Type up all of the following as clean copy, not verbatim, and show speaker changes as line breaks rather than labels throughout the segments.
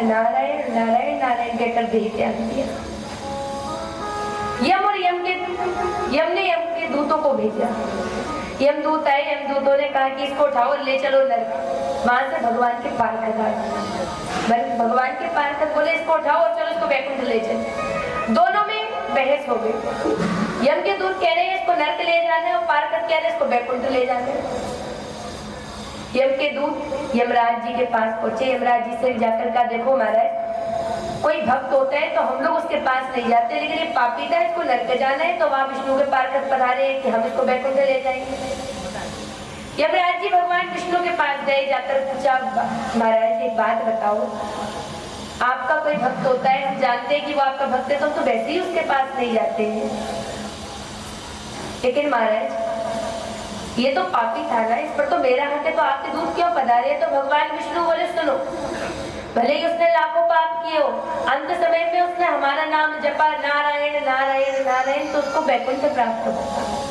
नारायण नारायण नारायण कहकर देह त्याग दिया। यम ने यम के दूतों को भेजा। यमदूत आए, यमदूतों ने कहा कि इसको उठाओ ले चलो नरक। वहां से भगवान के पार कर भगवान के पार कर बोले इसको उठाओ और चलो इसको वैकुंठ ले चलो। दोनों में बहस हो गई। यम के दूत कह रहे हैं इसको नरक ले जाना है और पार कर कह रहे हैं इसको वैकुंठ ले जाना है। यम के दूत यमराज जी के पास पहुंचे। यमराज जी से जाकर कहा देखो महाराज, कोई भक्त होता है तो हम लोग उसके पास नहीं जाते, लेकिन ये पापी था इसको नरक जाना है तो वहां विष्णु के पार कर पधारे कि हम इसको वैकुंठ ले जाएंगे। यमराज जी भगवान विष्णु के पास गए, जाकर पूछा महाराज एक बात बताओ, आपका कोई भक्त होता है, हम जानते हैं कि वो आपका भक्त है तो हम तो वैसे ही उसके पास नहीं जाते हैं, लेकिन महाराज ये तो पापी था ना, इस पर तो मेरा हक है, तो आपके दूत क्यों पधारे? तो भगवान विष्णु बोले सुनो, भले ही उसने लाखों पाप किए हो, अंत समय में उसने हमारा नाम जपा नारायण नारायण नारायण, तो उसको वैकुंठ प्राप्त होगा।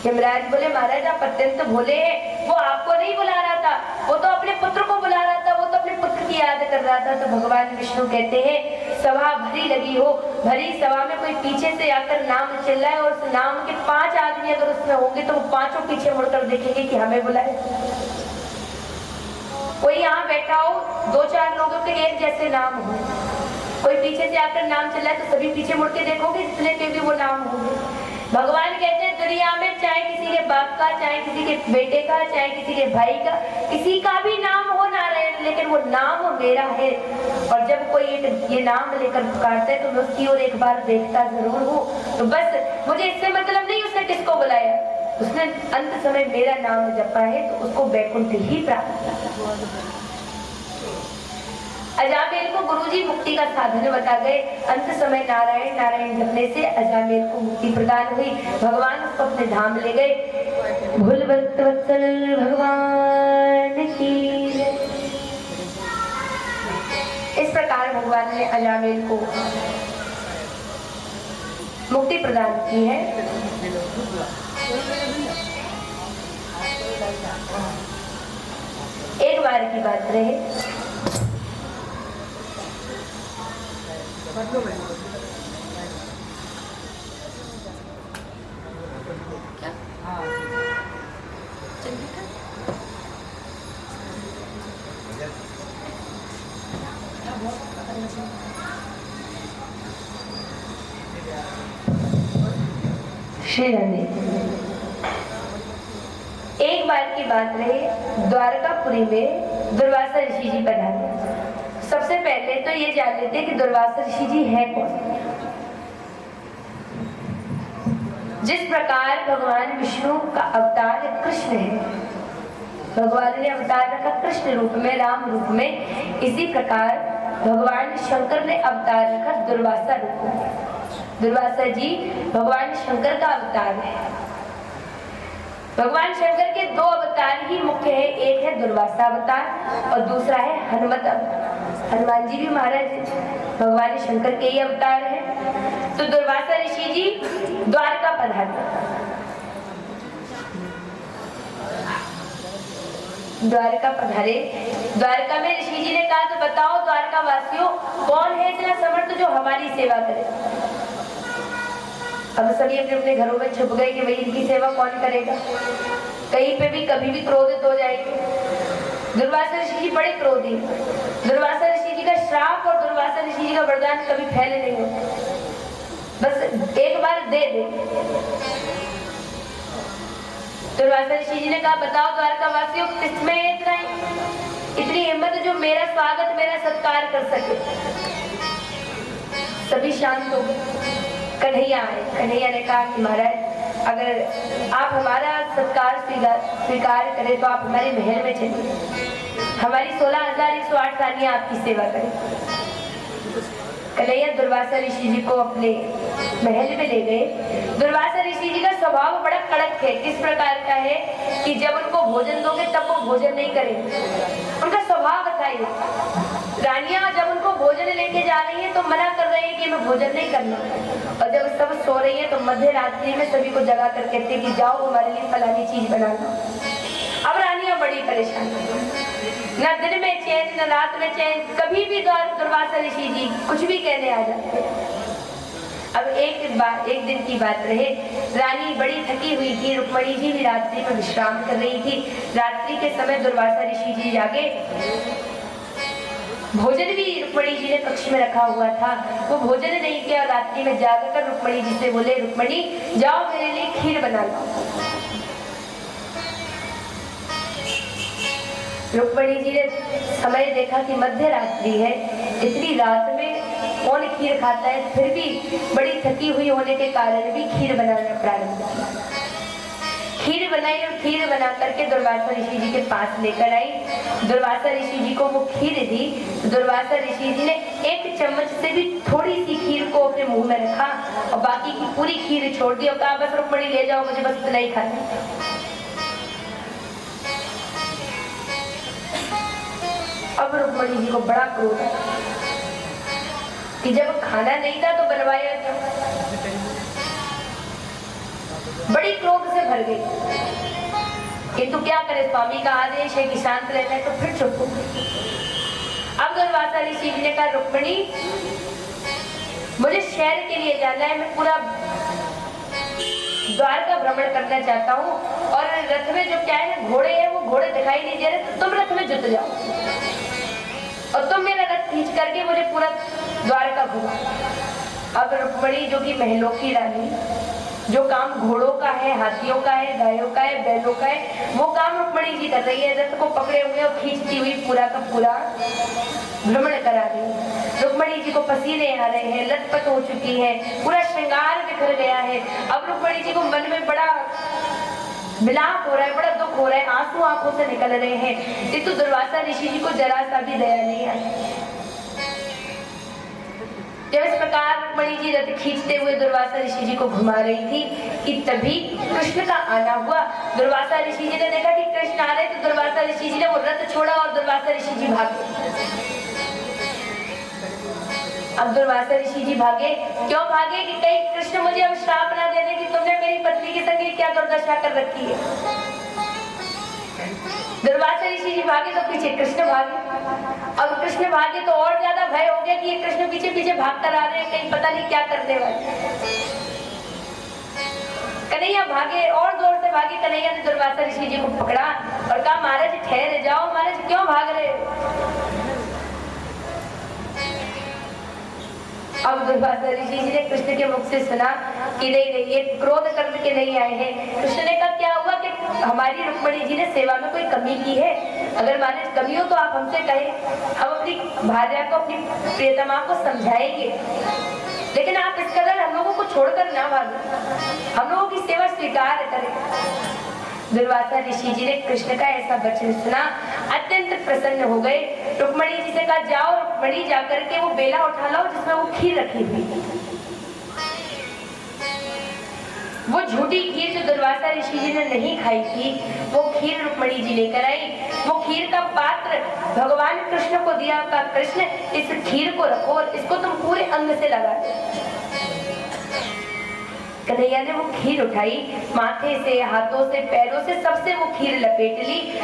यमराज बोले महाराज आप अत्यंत भोले हैं, वो आपको नहीं बुला रहा था, वो तो अपने पुत्र को बुला रहा था, वो तो अपने पुत्र की याद कर रहा था। तो भगवान विष्णु कहते हैं सभा भरी लगी हो, भरी सभा में कोई पीछे से आकर नाम चिल्लाए और उस नाम के 5 आदमी अगर उसमें होंगे तो वो 5 पीछे मुड़कर देखेंगे कि हमें बुलाए। कोई यहाँ बैठा हो, 2-4 लोगों के एक जैसे नाम हो, कोई पीछे से आकर नाम चिल्लाए तो सभी पीछे मुड़ के देखोगे जितने के भी वो नाम होंगे। भगवान कहते हैं दुनिया में चाहे किसी के बाप का, चाहे किसी के बेटे का, चाहे किसी के भाई का, किसी का भी नाम हो नारायण, लेकिन वो नाम मेरा है। और जब कोई ये नाम लेकर पुकारता है तो मैं उसकी ओर एक बार देखता जरूर हूँ। तो बस मुझे इससे मतलब नहीं उसने किसको बुलाया, उसने अंत समय मेरा नाम जपा है तो उसको वैकुंठ ही प्राप्त किया। अजामिल को गुरुजी मुक्ति का साधन बता गए। अंत समय नारायण नारायण जपने से अजामिल को मुक्ति प्रदान हुई। भगवान उसको अपने धाम ले गए। भूल भक्त वत्सल भगवान की। इस प्रकार भगवान ने अजामिल को मुक्ति प्रदान की है। एक बार की बात रहे, श्री राधे। एक बार की बात रही, द्वारकापुरी में दुर्वासा ऋषि जी पधारे। सबसे पहले तो ये जान लेते कि दुर्वासा ऋषि जी है कौन। जिस प्रकार भगवान विष्णु का अवतार कृष्ण है, भगवान ने अवतार रखा कृष्ण रूप में, राम रूप में, इसी प्रकार भगवान शंकर ने अवतार रखा दुर्वासा रूप में। दुर्वासा जी भगवान शंकर का अवतार है। भगवान शंकर के 2 अवतार ही मुख्य है, एक है दुर्वासा अवतार और दूसरा है हनुमत अवतार। हनुमान जी भी महाराज भगवान शंकर के ही अवतार है। तो दुर्वासा ऋषि जी द्वारका पधारे। द्वारका पधारे। द्वारका में ऋषि जी ने कहा तो बताओ द्वारका वासियों, कौन है इतना समर्थ जो हमारी सेवा करे। अब सभी अपने अपने घरों में छुप गए कि भाई इनकी सेवा कौन करेगा। कहीं पे भी कभी भी क्रोधित हो जाएंगे। दुर्वासा ऋषि जी बड़े क्रोधी। दुर्वासा ऋषि जी का श्राप और दुर्वासा ऋषि जी का वरदान कभी फैले नहीं होते, बस एक बार दे दे। दुर्वासा ऋषि जी ने कहा बताओ द्वारका वासियों, किसमें इतनी हिम्मत जो मेरा स्वागत, मेरा सत्कार कर सके। सभी शांत हो गए। कन्हैया आए। कन्हैया ने कहा कि महाराज अगर आप हमारा सत्कार स्वीकार करें तो आप हमारे महल में चलिए, हमारी 16,108 रानियां आपकी सेवा करें। कन्हैया दुर्वासा ऋषि जी को अपने महल में ले गए। दुर्वासा ऋषि जी का स्वभाव बड़ा कड़क है। किस प्रकार का है कि जब उनको भोजन दोगे तब वो भोजन नहीं करेंगे। उनका स्वभाव बताइए। रानियां जब उनको भोजन लेके जा रही है तो मना कर रही है कि मैं भोजन नहीं करना, और जब सब सो रही है तो मध्य रात्रि में सभी को जगा कर कहते कि जाओ हमारे लिए फलानी चीज बनाना। अब रानियां बड़ी परेशान, न दिन में चैन न रात में चैन, कभी भी दुर्वासा ऋषि जी कुछ भी कहने आ जाते। अब एक दिन की बात रहे, रानी बड़ी थकी हुई थी, रुक्मणी जी भी रात्रि में विश्राम कर रही थी। रात्रि के समय दुर्वासा ऋषि जी जागे, भोजन भी रुक्मणी जी ने कक्ष में रखा हुआ था, वो भोजन नहीं किया। रात्रि में जागकर रुक्मणी जी से बोले, रुक्मणी जाओ मेरे लिए खीर बना लो। रुक्मणी जी ने समय देखा कि मध्य रात्रि है, इतनी रात में कौन खीर खाता है, फिर भी बड़ी थकी हुई होने के कारण भी खीर बनाना प्रारंभ किया। खीर बनाई और खीर बना करके दुर्वासा ऋषि जी के पास लेकर आई। दुर्वासा ऋषि जी को वो खीर दी। दुर्वासा ऋषि जी ने एक चम्मच से भी थोड़ी सी खीर को अपने मुंह में रखा और बाकी की पूरी खीर छोड़ दी और कहा, बस रुक्मणी ले जाओ, मुझे बस इतना ही खाना। अब रुक्मणी जी को बड़ा क्रोध कि जब खाना नहीं था तो बनवाया क्यों। बड़ी क्रोध से भर गई, किंतु क्या करे, स्वामी का आदेश है कि शांत रहना है, तो फिर चुप हो गई। अब दुर्वासा ऋषि जी ने कहा, रुक्मणी मुझे शहर के लिए जाना है, मैं पूरा द्वार का भ्रमण करना चाहता हूँ और रथ में जो क्या है घोड़े हैं, वो घोड़े दिखाई नहीं दे रहे, तो तुम रथ में जुट जाओ और तुम मेरा रथ खींच करके मुझे पूरा द्वार का घुमा। अब रुक्मणी जो कि महलों की रानी, जो काम घोड़ों का है, हाथियों का है, गायों का है, बैलों का है, वो काम रुक्मणी जी कर रही है। रथ को पकड़े हुए और खींचती हुई पूरा का पूरा भ्रमण करा रही है। रुक्मणी जी को पसीने आ रहे हैं, लटपट हो चुकी है, पूरा श्रृंगार बिखर गया है। अब रुक्मणी जी को मन में बड़ा विलाप हो रहा है, बड़ा दुख हो रहा है, आंसू आंखों से निकल रहे हैं। किंतु दुर्वासा ऋषि जी को जरा सा भी दया नहीं आई। जब इस प्रकार रुक्मणी जी रथ खींचते हुए दुर्वासा ऋषि जी को घुमा रही थी कि तभी कृष्ण का आना हुआ। दुर्वासा ऋषि जी ने देखा कि कृष्ण आ रहे, तो दुर्वासा ऋषि जी ने वो रथ छोड़ा और दुर्वासा ऋषि जी भागे। अब दुर्वासा ऋषि जी भागे, क्यों भागे कि कहीं कृष्ण मुझे अब श्राप ना दे दे कि तुमने मेरी पत्नी के संग क्या दुर्दशा कर रखी है। दुर्वासा ऋषि जी भागे तो पीछे कृष्ण भागे। अब कृष्ण भागे तो और ज्यादा भय हो गया कि ये कृष्ण पीछे पीछे भाग कर आ रहे हैं, कहीं पता नहीं क्या करने वाले। कन्हैया भागे और जोर से भागे। कन्हैया ने दुर्वासा ऋषि जी को पकड़ा और कहा, महाराज ठहर जाओ, महाराज क्यों भाग रहे हो। अब दुर्वासा ऋषि जी ने कृष्ण के मुख से सुना कि नहीं, ये क्रोध करके नहीं आए हैं। कृष्ण ने कहा, क्या हुआ कि हमारी रुक्मणी जी ने सेवा में कोई कमी की है? अगर माने कमी हो तो आप हमसे कहें, हम अपनी भार्या को, अपनी प्रियतमा को समझाएंगे, लेकिन आप इस कदर हम लोगों को छोड़कर ना भागें, हम लोगों की सेवा स्वीकार करें। दुर्वासा ऋषि जी ने कृष्ण का ऐसा वचन सुना, अत्यंत प्रसन्न हो गए। रुक्मणी जी से कहा, जाओ रुक्मणी, जाकर के वो बेला उठा लाओ जिसमें वो खीर रखी हुई। वो झूठी खीर जो दुर्वासा ऋषि जी ने नहीं खाई थी, वो खीर रुक्मणी जी लेकर आई। वो खीर का पात्र भगवान कृष्ण को दिया, का कृष्ण इस खीर को रखो और इसको तुम पूरे अंग से लगा दो। कन्हैया ने वो खीर उठाई, माथे से, हाथों से, पैरों से, सबसे वो खीर लपेट ली।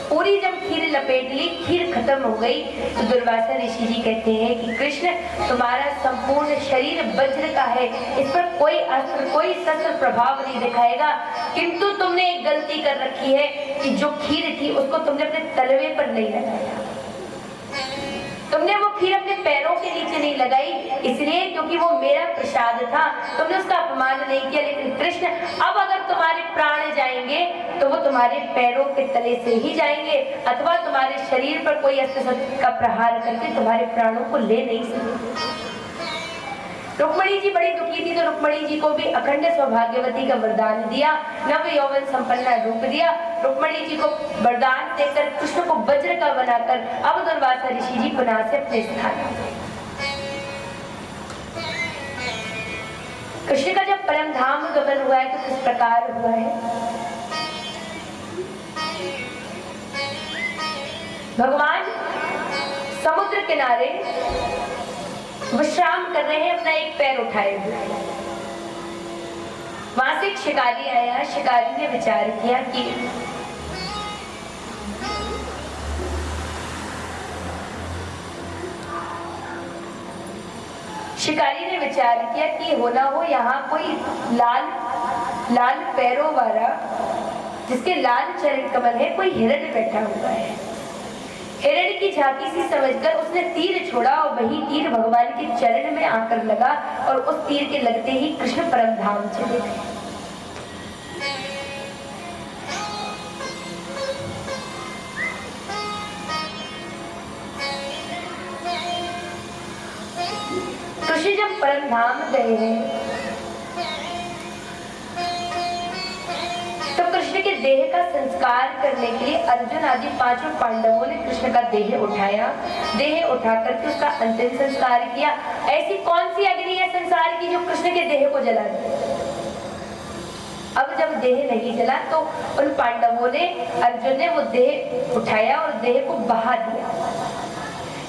पूरी जब खीर लपेट ली, खीर खत्म हो गई, तो दुर्वासा ऋषि जी कहते हैं कि कृष्ण तुम्हारा संपूर्ण शरीर वज्र का है, इस पर कोई अस्त्र, कोई शस्त्र प्रभाव नहीं दिखाएगा, किंतु तुमने एक गलती कर रखी है कि जो खीर थी उसको तुमने अपने तलवे पर नहीं लगाया। तुमने वो खीर अपने पैरों के नीचे नहीं लगाई, इसलिए क्योंकि वो मेरा प्रसाद था, तुमने उसका अपमान नहीं किया। लेकिन कृष्ण, अब अगर तुम्हारे प्राण जाएंगे तो वो तुम्हारे पैरों के तले से ही जाएंगे, अथवा तुम्हारे शरीर पर कोई अस्त्र का प्रहार करके तुम्हारे प्राणों को ले नहीं सकते। रुक्मणी जी बड़ी दुखी थी, तो रुक्मणी जी को भी अखंड सौभाग्यवती का वरदान दिया, नव यौवन संपन्न रूप दिया। रुक्मणी जी को वरदान देकर कृष्ण को वज्र का बनाकर अब दुर्वासा ऋषि जी पुनः से अपने स्थान। कृष्ण का जब परम धाम गमन हुआ है तो किस प्रकार हुआ है? भगवान समुद्र किनारे विश्राम कर रहे हैं, अपना एक पैर उठाए हुए। वहां से एक शिकारी आया। शिकारी ने विचार किया कि विचार किया कि हो ना हो यहाँ कोई लाल लाल पैरों वाला, जिसके लाल चरण कमल है, कोई हिरण बैठा हुआ है। हिरण की झांकी सी समझकर उसने तीर छोड़ा और वही तीर भगवान के चरण में आकर लगा और उस तीर के लगते ही कृष्ण परम धाम चले गए। कृष्ण जब परम धाम गए हैं तो कृष्ण के देह का संस्कार करने के लिए अर्जुन आदि पांचों पांडवों ने कृष्ण का देह उठाया। देह उठाकर के उसका अंतिम संस्कार किया। ऐसी कौन सी अग्नि है संसार की जो कृष्ण के देह को जला दे? अब जब देह नहीं जला तो उन पांडवों ने, अर्जुन ने वो देह उठाया और देह को बहा दिया,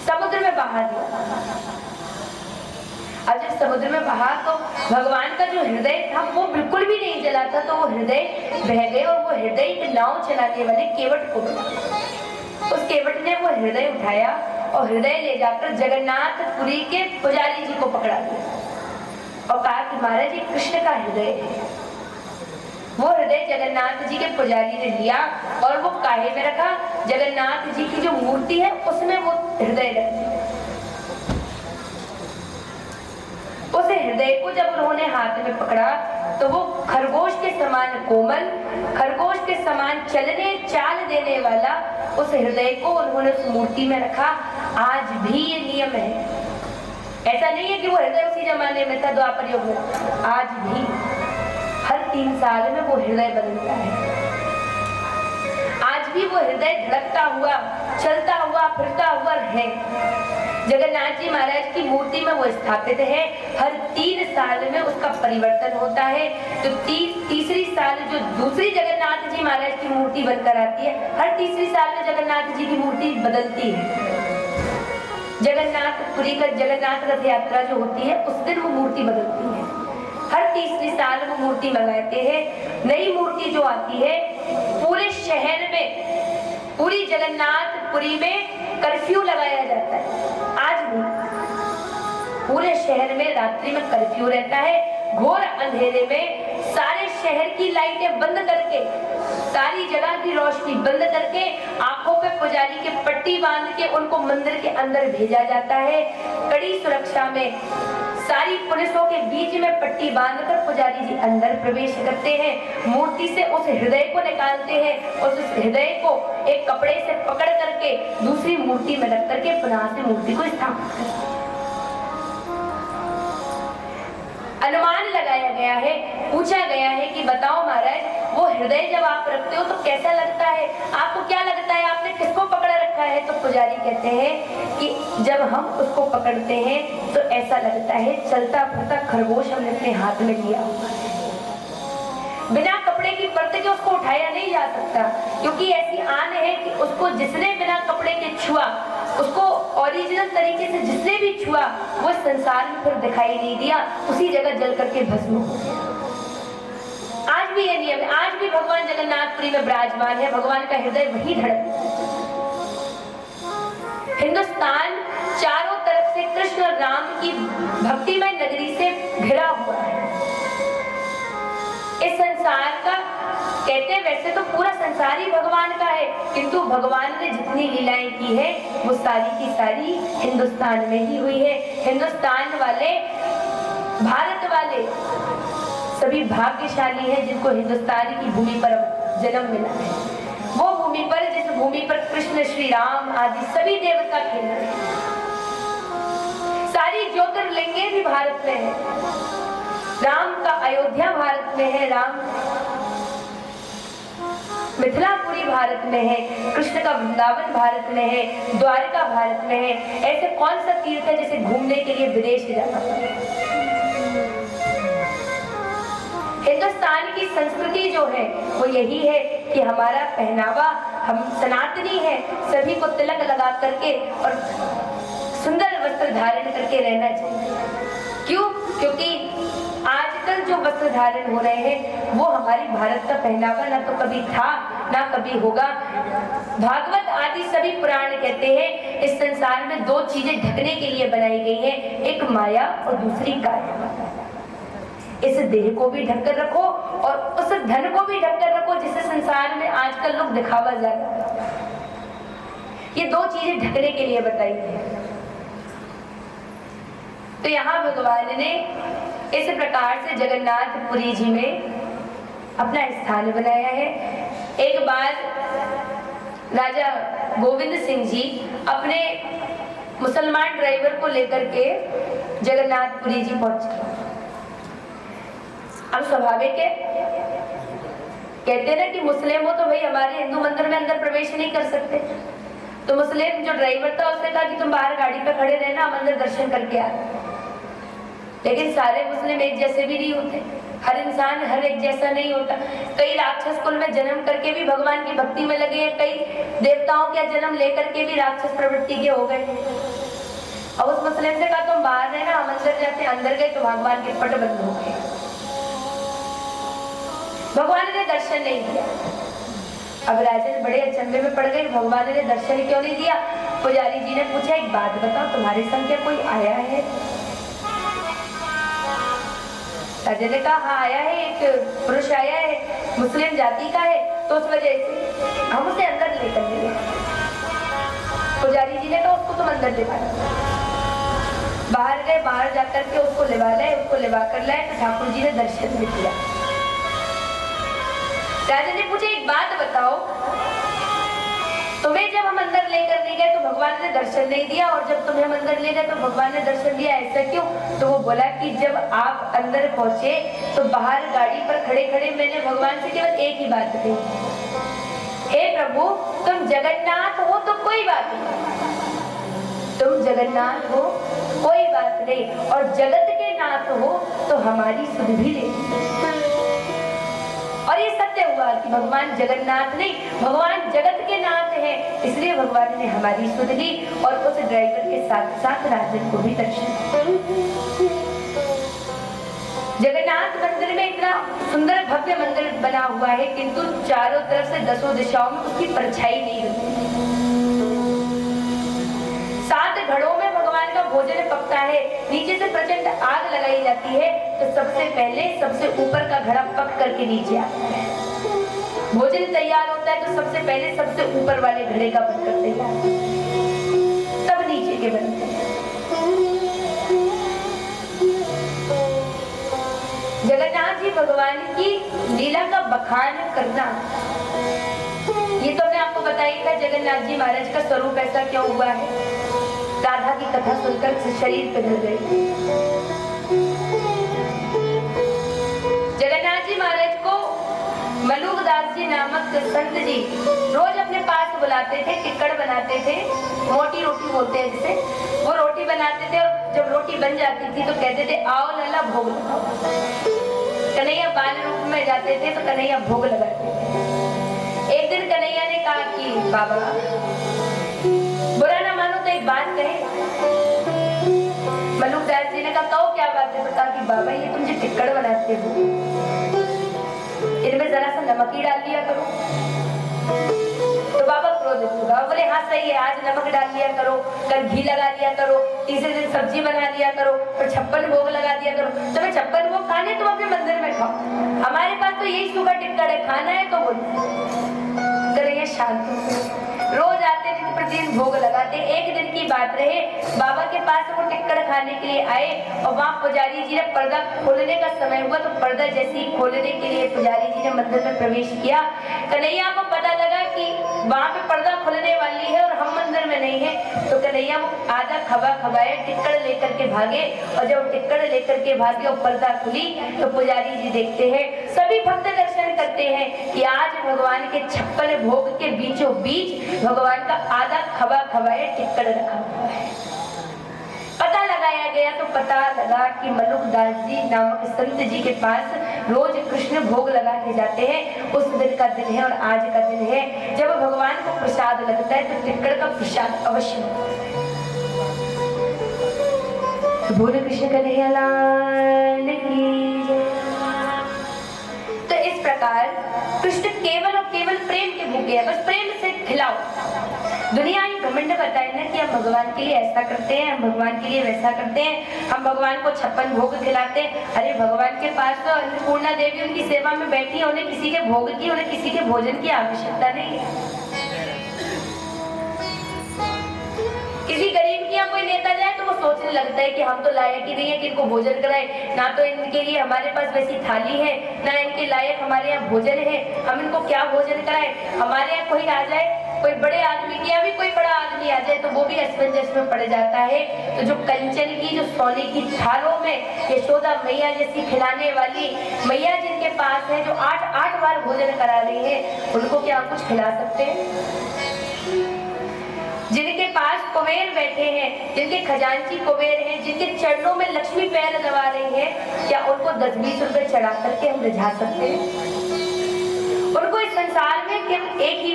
समुद्र में बहा दिया। अब जब समुद्र में बहा तो भगवान का जो हृदय था वो बिल्कुल भी नहीं जला था, तो वो हृदय बह गए और वो हृदय के नाव चलाने वाले केवट को, उस केवट ने वो हृदय उठाया और हृदय ले जाकर जगन्नाथपुरी के पुजारी जी को पकड़ा दिया और कहा कि महाराज जी कृष्ण का हृदय है। वो हृदय जगन्नाथ जी के पुजारी ने लिया और वो काहे में रखा? जगन्नाथ जी की जो मूर्ति है उसमें वो हृदय रख दिया। उस हृदय को जब उन्होंने हाथ में पकड़ा तो वो खरगोश के समान कोमल, खरगोश के समान चलने चाल देने वाला उस हृदय को उन्होंने उस मूर्ति में रखा। आज भी ये नियम है, ऐसा नहीं है कि वो हृदय उसी जमाने में था द्वापर युग में, आज भी हर 3 साल में वो हृदय बदलता है। आज भी वो हृदय धड़कता हुआ, चलता हुआ, फिरता हुआ है। जगन्नाथ जी महाराज की मूर्ति में वो स्थापित है। हर 3 साल में उसका परिवर्तन होता है। तो तीसरी साल जो दूसरी जगन्नाथ जी महाराज की मूर्ति बनकर आती है, हर तीसरी साल में जगन्नाथ जी की मूर्ति बदलती है। जगन्नाथपुरी का जगन्नाथ रथ यात्रा जो होती है उस दिन वो मूर्ति बदलती है। हर तीसरी साल वो मूर्ति मंगाते हैं। नई मूर्ति जो आती है, पूरे शहर में, पूरी जगन्नाथपुरी में कर्फ्यू लगाया जाता है। आज भी पूरे शहर में रात्रि में कर्फ्यू रहता है। घोर अंधेरे में सारे शहर की लाइटें बंद करके, सारी जगह की रोशनी बंद करके, आंखों पे पुजारी के पट्टी बांध के उनको मंदिर के अंदर भेजा जाता है। कड़ी सुरक्षा में सारी पुलिसों के बीच में पट्टी बांधकर पुजारी जी अंदर प्रवेश करते हैं। मूर्ति से उस हृदय को निकालते हैं और उस हृदय को एक कपड़े से पकड़ करके दूसरी मूर्ति में रख करके पुनः से मूर्ति को स्थापित करते हैं। अनुमान लगाया गया है, पूछा गया है कि बताओ महाराज, वो हृदय जब आप रखते हो तो कैसा लगता है? आपको क्या लगता है आपने किसको पकड़ा रखा है? तो पुजारी कहते हैं कि जब हम उसको पकड़ते हैं तो ऐसा लगता है चलता फिरता खरगोश हमने अपने हाथ में लिया हुआ है। बिना कपड़े की परत के उसको उठाया नहीं जा सकता, क्योंकि ऐसी आन है कि उसको जिसने बिना कपड़े के छुआ, उसको ओरिजिनल तरीके से जिसने भी छुआ, वो संसार में फिर दिखाई नहीं दिया, उसी जगह जल करके भस्म हो गया। आज भी ये नियम है। आज भी भगवान जगन्नाथपुरी में विराजमान है। भगवान का हृदय वही धड़कता है। हिंदुस्तान चारों तरफ से कृष्ण और राम की भक्तिमय नगरी से घिरा हुआ है। इस संसार का कहते हैं, वैसे तो पूरा संसार ही भगवान का है, किंतु भगवान ने जितनी लीलाएं की है वो सारी की सारी हिंदुस्तान में ही हुई है। हिंदुस्तान वाले, भारत वाले सभी भाग्यशाली हैं जिनको हिंदुस्तान की भूमि पर जन्म मिला है। वो भूमि पर, जिस भूमि पर कृष्ण, श्री राम आदि सभी देवता खेल रहे हैं। सारी ज्योतिर्लिंगे भी भारत में है। राम का अयोध्या भारत में है, राम मिथिलापुरी भारत में है, कृष्ण का वृंदावन भारत में है, द्वारका भारत में है। ऐसे कौन सा तीर्थ है जिसे घूमने के लिए विदेश जाना पड़े? हिंदुस्तान की संस्कृति जो है वो यही है कि हमारा पहनावा, हम सनातनी है, सभी को तिलक लगा करके और सुंदर वस्त्र धारण करके रहना चाहिए। क्यों? क्योंकि आजकल जो जो वस्त्र धारण हो रहे हैं वो हमारी भारत का पहनावा ना तो कभी था ना कभी होगा। भागवत आदि सभी पुराण कहते हैं इस संसार में दो चीजें ढकने के लिए बनाई गई हैं, एक माया और दूसरी काया। इस देह को भी ढककर रखो और उस धन को भी ढककर रखो जिसे संसार में आजकल लोग दिखावा ज्यादा। ये दो चीजें ढकने के लिए बताई है। तो यहाँ भगवान ने इस प्रकार से जगन्नाथपुरी जी में अपना स्थान बनाया है। एक बार राजा गोविंद सिंह जी अपने मुसलमान ड्राइवर को लेकर के जगन्नाथपुरी जी पहुंचे। अब स्वाभाविक है, कहते हैं ना कि मुस्लिम हो तो भाई हमारे हिंदू मंदिर में अंदर प्रवेश नहीं कर सकते। तो मुस्लिम जो ड्राइवर था उसने कहा कि तुम बाहर गाड़ी पे खड़े रहना, हम अंदर दर्शन करके आए। लेकिन सारे मुस्लिम एक जैसे भी नहीं होते, हर इंसान हर एक जैसा नहीं होता। कई राक्षस कुल में जन्म करके भी भगवान की भक्ति में लगे हैं, कई देवताओं का जन्म लेकर के भी राक्षस प्रवृत्ति के हो गए। अब उस मुस्लिम से कहा तुम बाहर रहना, हम अंदर जाते। अंदर गए तो भगवान के पट बंद हो गए, भगवान ने दर्शन नहीं दिया। अब राजन बड़े अचंभे में पड़ गए, भगवान ने दर्शन क्यों नहीं दिया। पुजारी जी ने पूछा एक बात बताओ, तुम्हारे संग क्या कोई आया है। राजा ने कहा हाँ आया है, एक पुरुष आया है, मुस्लिम जाति का है, तो उस वजह से हम उसे अंदर लेकर गए। पुजारी जी ने कहा उसको तुम अंदर ले पाए। बाहर गए, बाहर जाकर के उसको लिवा लाए, उसको लिवा कर लाए तो ठाकुर जी ने दर्शन भी दिया। राजा ने पूछा एक बात बताओ, तुम्हें जब हम अंदर लेकर नहीं गए तो भगवान ने दर्शन नहीं दिया, और जब तुम्हें हम अंदर ले गए तो भगवान ने दर्शन दिया, ऐसा क्यों। तो वो बोला कि जब आप अंदर पहुंचे तो बाहर गाड़ी पर खड़े खड़े मैंने भगवान से केवल एक ही बात कही, हे प्रभु तुम जगन्नाथ हो तो कोई बात नहीं, तुम जगन्नाथ हो कोई बात नहीं, और जगत के नाथ हो तो हमारी सुध भी ले। और ये सत्य हुआ कि भगवान जगन्नाथ नहीं, भगवान जगत के नाथ हैं, इसलिए भगवान ने हमारी सुध ली और उस ड्राइवर के साथ साथ राजन को भी दर्शन। जगन्नाथ मंदिर में इतना सुंदर भव्य मंदिर बना हुआ है, किंतु चारों तरफ से दसों दिशाओं में उसकी परछाई नहीं होती। 7 घड़ों में भगवान का भोजन पकता है, नीचे से प्रचंड आग लगाई जाती है, तो सबसे पहले सबसे ऊपर का घड़ा पक करके नीचे आता है। भोजन तैयार होता है तो सबसे पहले सबसे ऊपर वाले घड़े का बनकर तैयार, तब नीचे के बनते हैं। जगन्नाथ जी भगवान की लीला का बखान करना, ये तो हमने आपको बताया था जगन्नाथ जी महाराज का स्वरूप ऐसा क्यों हुआ है। राधा की कथा सुनकर शरीर पिघल गई। जगन्नाथ जी महाराज को मलुकदास जी नामक संत जी रोज अपने पास बुलाते थे, टिक्कड़ बनाते थे, मोटी रोटी बोलते हैं जिसे, वो रोटी बनाते थे और जब रोटी बन जाती थी तो कहते थे आओ लला भोग लगाओ। कन्हैया बाल रूप में जाते थे तो कन्हैया भोग लगाते थे। एक दिन कन्हैया ने कहा कि बाबा बुरा ना मानो तो एक बात कहे। मलुकदास जी ने कहा कहो क्या बात है। बता कि बाबा ये तुम जो टिक्कड़ बनाते हो इनमें जरा सा नमक ही डाल दिया करो। तो बाबा क्रोधित होगा, बोले हाँ सही है, आज नमक डाल दिया करो, कल घी लगा दिया करो, तीसरे दिन सब्जी बना दिया करो, फिर 56 भोग लगा दिया करो। तुम्हें 56 भोग खाने तुम अपने मंदिर में खाओ, हमारे पास तो यही सुबह टिक्कड़ है, खाना है तो बोलो। करेंगे शांति, रोज आते थे प्रतिदिन भोग लगाते। एक दिन की बात रहे, बाबा के पास वो टिक्कड़ खाने के लिए आए और वहाँ पुजारी जी ने पर्दा खोलने का समय हुआ तो पर्दा जैसे ही खोलने के लिए पुजारी जी ने मंदिर में प्रवेश किया, कन्हैया को पता लगा कि वहाँ पे पर्दा खुलने वाली है और हम मंदिर में नहीं है। तो कन्हैया आधा खबाए टिक्कड़ लेकर के भागे, और जब टिक्कड़ लेकर के भागे और पर्दा खुली तो पुजारी जी देखते हैं, सभी भक्त दर्शन करते हैं कि आज भगवान के 56 भोग के बीचों बीच भगवान का आधा खबाए टिक्कड़ रखा हुआ है। पता लगाया गया तो पता लगा कि मलुकदास जी नामक संत जी के पास रोज कृष्ण भोग लगा के जाते हैं। उस दिन का दिन है और आज का दिन है जब भगवान को प्रसाद लगता है तो टिक्कड़ का प्रसाद अवश्य होता है। बोलो कृष्ण कन्हैया लाल की जय। प्रकार कृष्ण केवल और केवल प्रेम के भूखे हैं, बस प्रेम से खिलाओ। दुनिया ही घमंड बताए ना कि हम भगवान के लिए ऐसा करते हैं, हम भगवान के लिए वैसा करते हैं, हम भगवान को 56 भोग खिलाते हैं। अरे भगवान के पास तो अन्नपूर्णा देवी उनकी सेवा में बैठी है, उन्हें किसी के भोग की, उन्हें किसी के भोजन की आवश्यकता नहीं है। किसी गरीब की यहाँ कोई नेता जाए तो वो सोचने लगता है कि हम तो लायक ही नहीं है कि इनको भोजन कराए, ना तो इनके लिए हमारे पास वैसी थाली है, ना इनके लायक हमारे यहाँ भोजन है, हम इनको क्या भोजन कराए। हमारे यहाँ कोई आ जाए, कोई बड़े आदमी के यहाँ भी कोई बड़ा आदमी आ जाए तो वो भी असमंजस में पड़ जाता है। तो जो कंचन की, जो सोने की थालों में यशोदा मैया जैसी खिलाने वाली मैया जिनके पास है, जो 8 बार भोजन करा रही है, उनको क्या हम कुछ खिला सकते हैं? जिनके पास कुबेर बैठे हैं, जिनके खजांची कुबेर हैं, जिनके चरणों में लक्ष्मी पैर दबा रही है, क्या उनको 10-20 रुपए चढ़ा करके हम रिझा सकते हैं? उनको इस संसार में केवल एक ही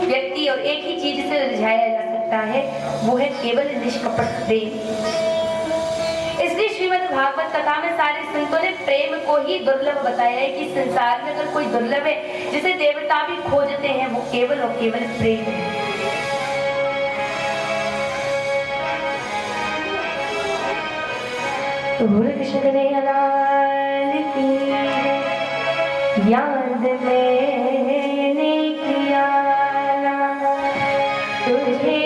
व्यक्ति और एक ही चीज से रिझाया जा सकता है, वो है केवल निष्कपट प्रेम। इसलिए श्रीमद् भागवत कथा में सारे संतों ने प्रेम को ही दुर्लभ बताया है कि संसार में अगर कोई दुर्लभ है जिसे देवता भी खोजते हैं, वो केवल और केवल प्रेम है। कृष्ण कन्हैया की याद मैंने किया तुझे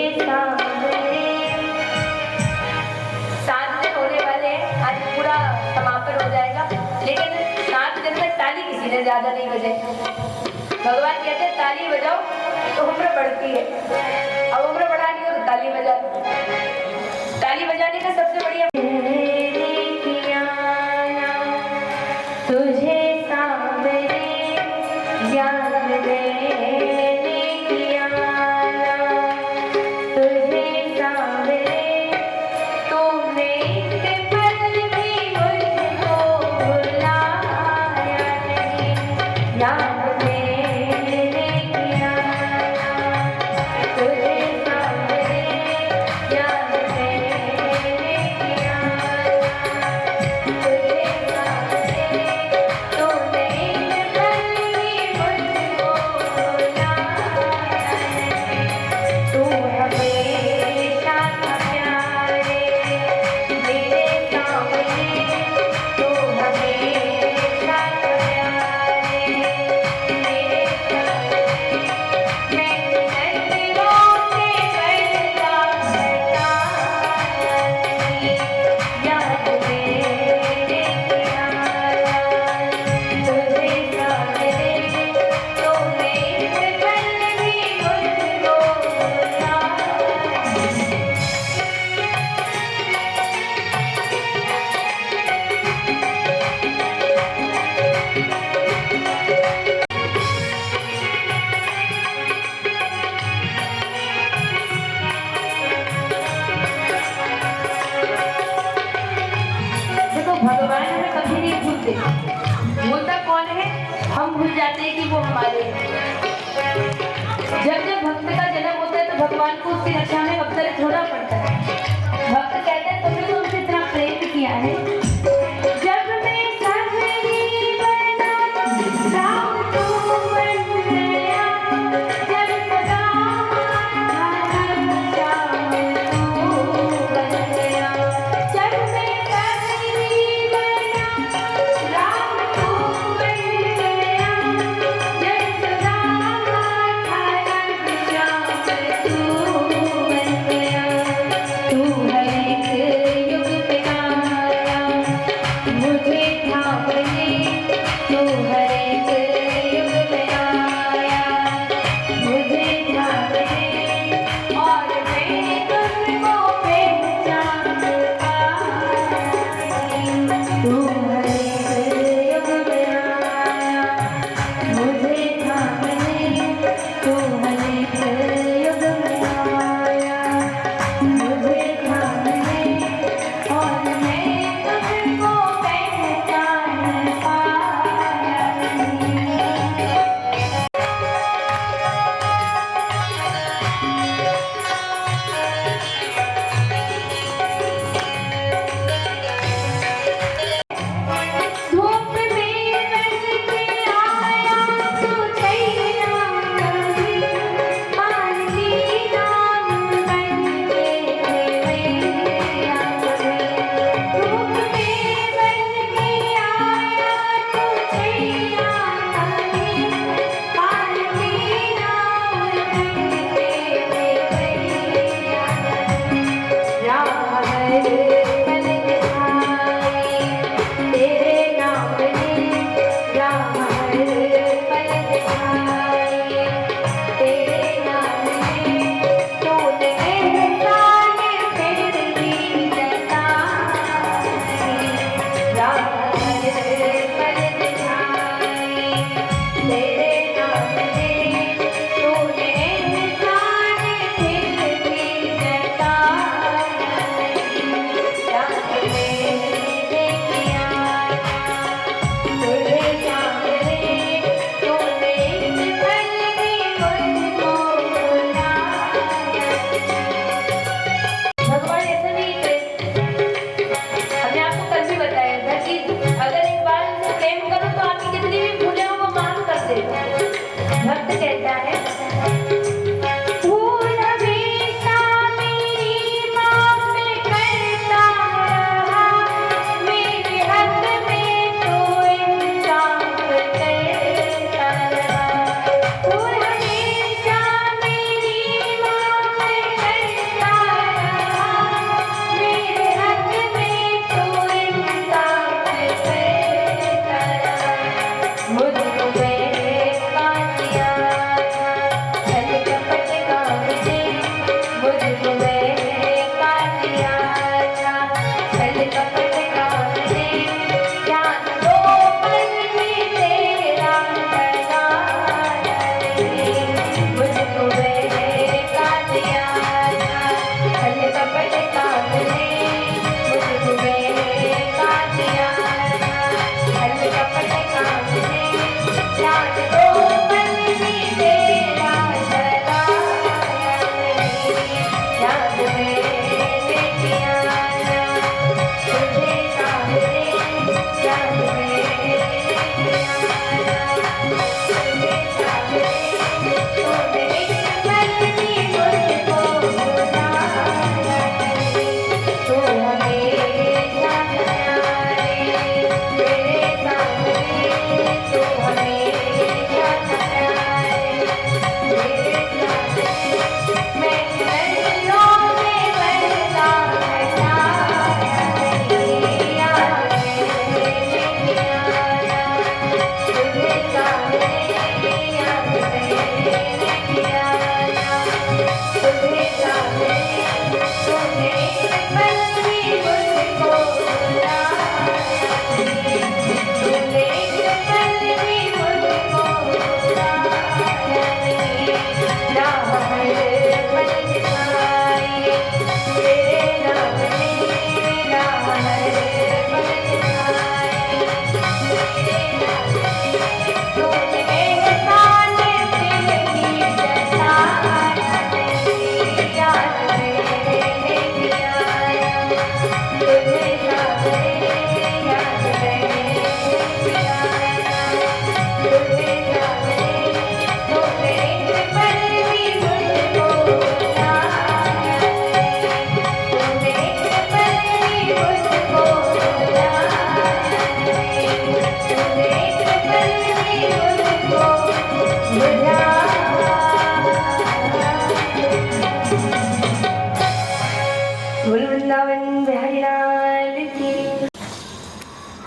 सामने होने वाले, आज पूरा समापन हो जाएगा, लेकिन 7 दिन तक ताली किसी ने ज्यादा नहीं बजाई। भगवान कहते हैं ताली बजाओ तो उम्र बढ़ती है, अब उम्र बढ़ानी हो तो ताली बजा। ताली बजाने का सबसे बढ़िया तुझे सामने याद मैंने किया, तुझे सामने तुमने एक पल भी मुझको भुलाया नहीं, याद मैंने किया, तुझे सामने याद मैंने किया, तुझे भगवान हमें कभी नहीं भूलते। भूलता कौन है? हम भूल जाते हैं कि वो हमारे जब जब भक्त का जन्म होता है तो भगवान को उसकी रक्षा में अवसरित होना पड़ता है। भक्त कहते हैं तुमने तो उनसे इतना प्रेम किया है, जब मैं सजनी बना राम तू बन गया, जब सदा श्याम तू बन गया, जब मैं सजनी बना राम तू बन गया, जब सदा श्याम तू बन गया,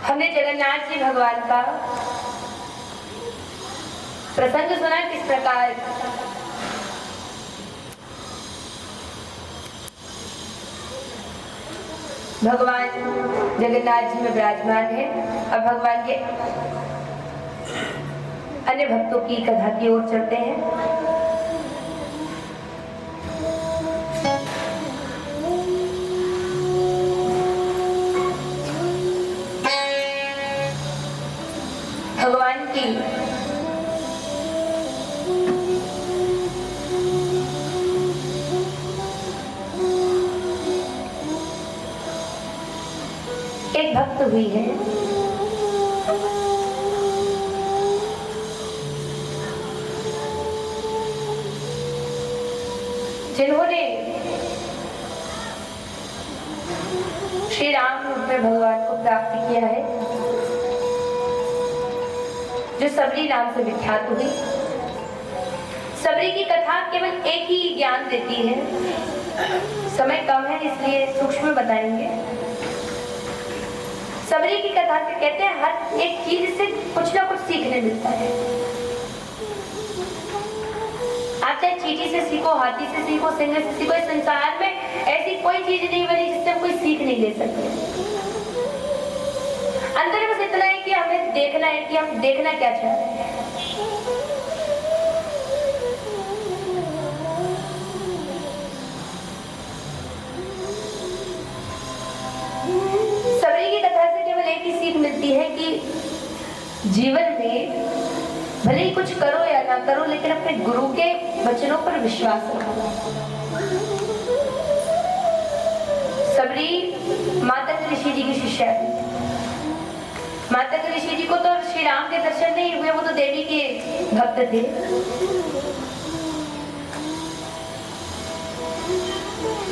हमने जगन्नाथ जी भगवान का प्रसंग सुना किस प्रकार भगवान जगन्नाथ जी में विराजमान है। अब भगवान के अन्य भक्तों की कथा की ओर चलते हैं। भगवान की एक भक्त हुई है, जिन्होंने श्री राम रूप में भगवान को प्राप्त किया है, जो सबरी नाम से विख्यात हुई। सबरी की कथा केवल एक ही ज्ञान देती है, समय कम है इसलिए सूक्ष्म बताएंगे। सबरी की कथा से कहते हैं हर एक चीज से कुछ ना कुछ सीखने मिलता है। आप चाहे चींटी से सीखो, हाथी से सीखो, सिंह से सीखो, इस संसार में ऐसी कोई चीज नहीं बनी जिससे हम कोई सीख नहीं ले सकते। अंदर बस इतना है कि हमें देखना है कि हम देखना क्या चाह रहे हैं। सबरी की कथा से केवल एक ही सीख मिलती है कि जीवन में भले ही कुछ करो या ना करो, लेकिन अपने गुरु के वचनों पर विश्वास रखो। सबरी मातंग ऋषि जी की शिष्या थी। मातंग ऋषि जी को तो श्री राम के दर्शन नहीं हुए, वो तो देवी के भक्त थे।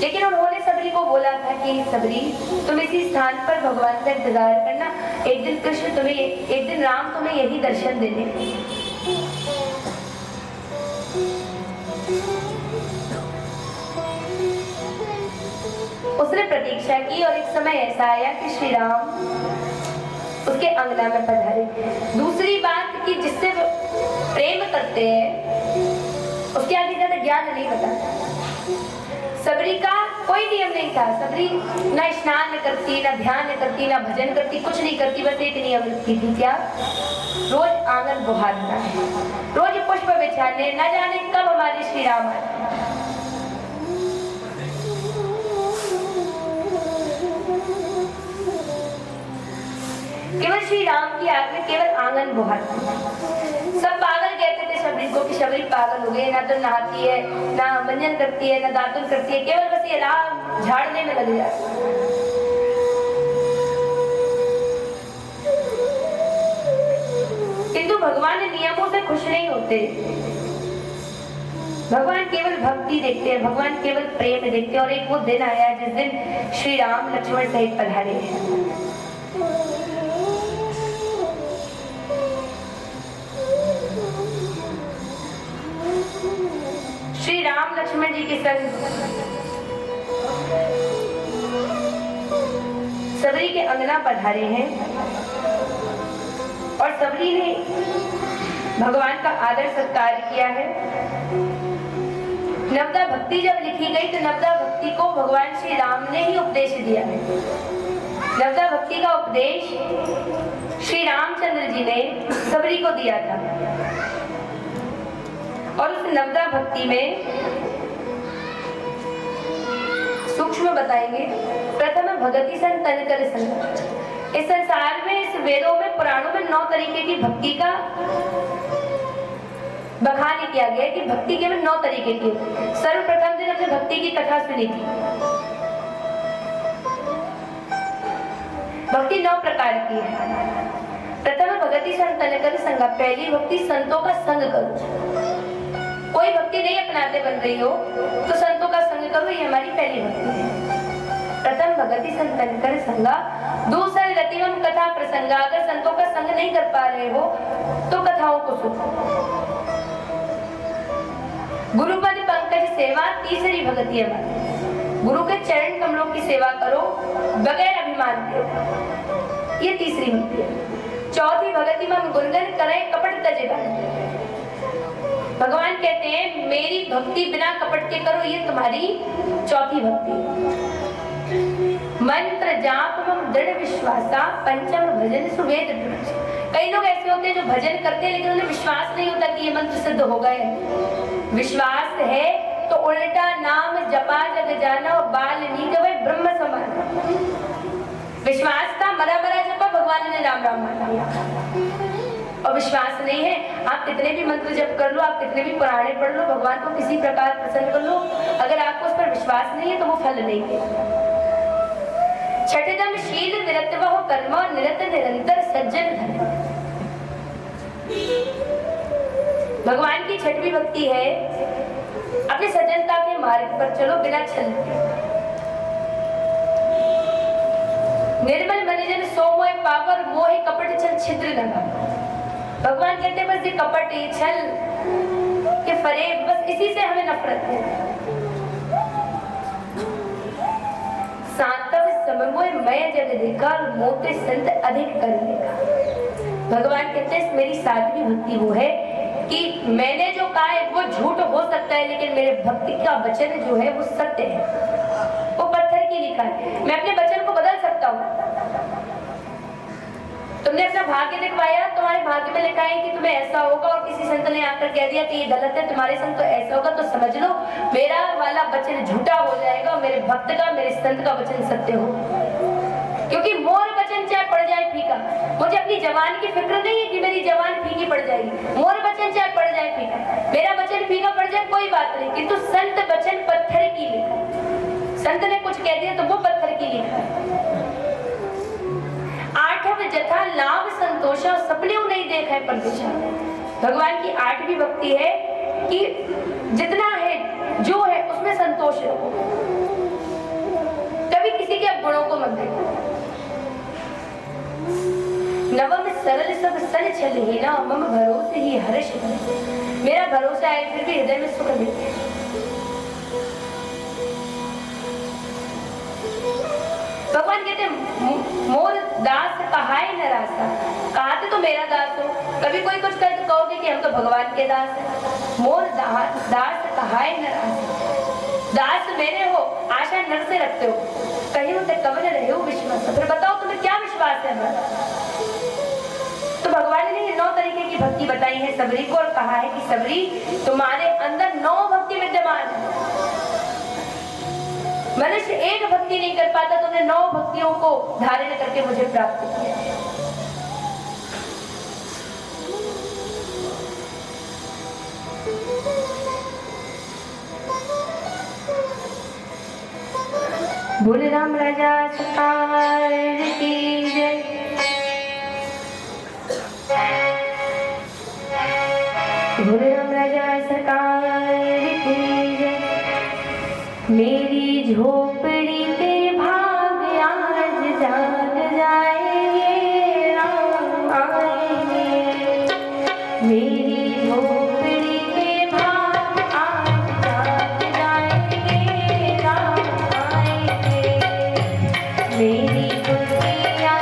लेकिन उन्होंने सबरी को बोला था कि सबरी तुम इसी स्थान पर भगवान का इंतजार करना, एक दिन कृष्ण तुम्हें, एक दिन राम तुम्हें यही दर्शन देने। उसने प्रतीक्षा की और एक समय ऐसा आया कि श्री राम उसके अंगना में पधारे। दूसरी बात कि जिससे प्रेम करते हैं उसके आगे ज्यादा ज्ञान नहीं पता। सबरी का कोई नियम नहीं था। सबरी ना स्नान करती, ना ध्यान करती, ना भजन करती, कुछ नहीं करती, बस एक नियम रखती थी, क्या? रोज आंगन बुहारना है, रोज पुष्प बिछाने, न जाने कब हमारे श्री राम आए। केवल श्री राम की आग में केवल आंगन बुहारना। सब पागल कहते थे शबरी को कि शबरी पागल हो गई, ना तो नहाती है, ना मंजन करती है, ना दातुन करती है, केवल बस ये राम झाड़ने में लग जाती है। किंतु भगवान नियमों से खुश नहीं होते। भगवान केवल भक्ति देखते हैं, भगवान केवल प्रेम देखते हैं। और एक वो दिन आया जिस दिन श्री राम लक्ष्मण सहित पधारे हैं। श्री राम लक्ष्मण जी के संग सबरी के अंगना पधारे हैं और सबरी ने भगवान का आदर सत्कार किया है। नवदा भक्ति जब लिखी गई तो नवदा भक्ति को भगवान श्री राम ने ही उपदेश दिया है। नवदा भक्ति का उपदेश श्री रामचंद्र जी ने सबरी को दिया था। और उस नवदा भक्ति में सूक्ष्म बताएंगे, प्रथम भगति सन तन कर संग। इस संसार में, इस वेदों में, पुराणों में 9 तरीके की भक्ति का बखान किया गया कि भक्ति केवल 9 तरीके की। सर्वप्रथम दिन हमने भक्ति की कथा सुनी थी। भक्ति 9 प्रकार की है। प्रथम भगति सन तन कर संग। पहली भक्ति संतों का संग करो। कोई भक्ति नहीं अपनाते बन रही हो तो संतों का संग करो, ये हमारी पहली भक्ति है। प्रथम भगति संतन कर संगा। दूसरा रतिम कथा प्रसंगा। अगर संतों का संग नहीं कर पा रहे हो तो कथाओं को सुनो। गुरुपद पंकज सेवा। तीसरी भक्ति है, गुरु के चरण कमलों की सेवा करो बगैर अभिमान के, ये तीसरी भक्ति है। चौथी भक्ति में गुणगन करें कपट तज। भगवान कहते हैं मेरी भक्ति बिना कपट के करो, ये तुम्हारी चौथी भक्ति। मंत्र जाप दृढ़ विश्वासा। पंचम भजन सुवेद। कई लोग ऐसे होते हैं जो भजन करते हैं लेकिन उन्हें विश्वास नहीं होता कि ये मंत्र सिद्ध होगा है। विश्वास है तो उल्टा नाम जपा जग जाना और बाल्मीकि वै ब्रह्म समान। विश्वास था, मरा मरा जपा, भगवान ने राम राम माना। और विश्वास नहीं है, आप कितने भी मंत्र जप कर लो, आप कितने भी पुराणे पढ़ लो, भगवान को किसी प्रकार प्रसन्न कर लो, अगर आपको उस पर विश्वास नहीं है तो वो फल नहीं है। छठम शील निरतव कर्म निरत निरंतर सज्जन धर्म। भगवान की छठवीं भक्ति है अपने सज्जनता के मार्ग पर चलो बिना छल के। निर्मल मनिजन सो मोह पावर मोह कपट छल छिद्र लगा। भगवान कहते हैं बस ये कपट, ये छल, ये फरेब, बस इसी से हमें नफरत है। सांतव सममोय मय जग देखा और मोते संत अधिक कर लेगा। भगवान कहते हैं मेरी सातवीं भक्ति वो है कि मैंने जो कहा है वो झूठ हो सकता है लेकिन मेरे भक्ति का वचन जो है वो सत्य है, वो पत्थर की लिखा है। मैं अपने वचन को बदल सकता हूँ। तुमने अपना भाग्य लिखवाया, तुम्हारे भाग्य में लिखा है कि तुम्हें ऐसा होगा और किसी संत ने आकर कह दिया कि ये गलत है, तुम्हारे संग तो ऐसा होगा, तो समझ लो मेरा वाला वचन झूठा हो जाएगा और मेरे भक्त का, मेरे संत का वचन सत्य हो। क्योंकि मोर वचन चाहे पड़ जाए फीका, मुझे अपनी जवान की फिक्र नहीं है कि मेरी जवान फीकी पड़ जाएगी। मोर वचन चाहे पड़ जाए फीका, मेरा वचन फीका पड़ जाए कोई बात नहीं, किंतु संत वचन पत्थर की लिखा। संत ने कुछ कह दिया तो वो पत्थर की लिखा। जथा लाभ संतोष सपने नहीं देखा है परदेशा। भगवान की 8वीं भक्ति है कि जितना है जो है उसमें संतोष रखो, कभी किसी के गुणों को मत देखो। नवम सरल सब सन छल ही ना मम भरोसे ही हर्ष। मेरा भरोसा है फिर भी हृदय में सुख देते हैं। भगवान कहते मोर दास कहाय न रासा। कहते तो मेरा दास हो, कभी कोई कुछ करे तो कहोगे कि हम तो भगवान के दास हैं। मोर दास कहाय न रासा। दास मेरे हो, आशा नर से रखते हो। कहीं उनसे कवन रहे हो विश्वास। फिर बताओ तुम्हें क्या विश्वास है हमारा? तो भगवान ने ये 9 तरीके की भक्ति बताई है सबरी को, और कहा है कि सबरी तुम्हारे अंदर 9 भक्ति विद्यमान है। मनुष्य एक भक्ति नहीं कर पाता, तुमने 9 भक्तियों को धारण करके मुझे प्राप्त किया है। बोले राम राजा सरकार की जय। बोले राम राजा सरकार की जय। मेरी झोपड़ी के भाग आज जाग जाएंगे, राम आएंगे। मेरी झोपड़ी के भाग आज जाग जाएंगे, राम आएंगे। मेरी खुशियाँ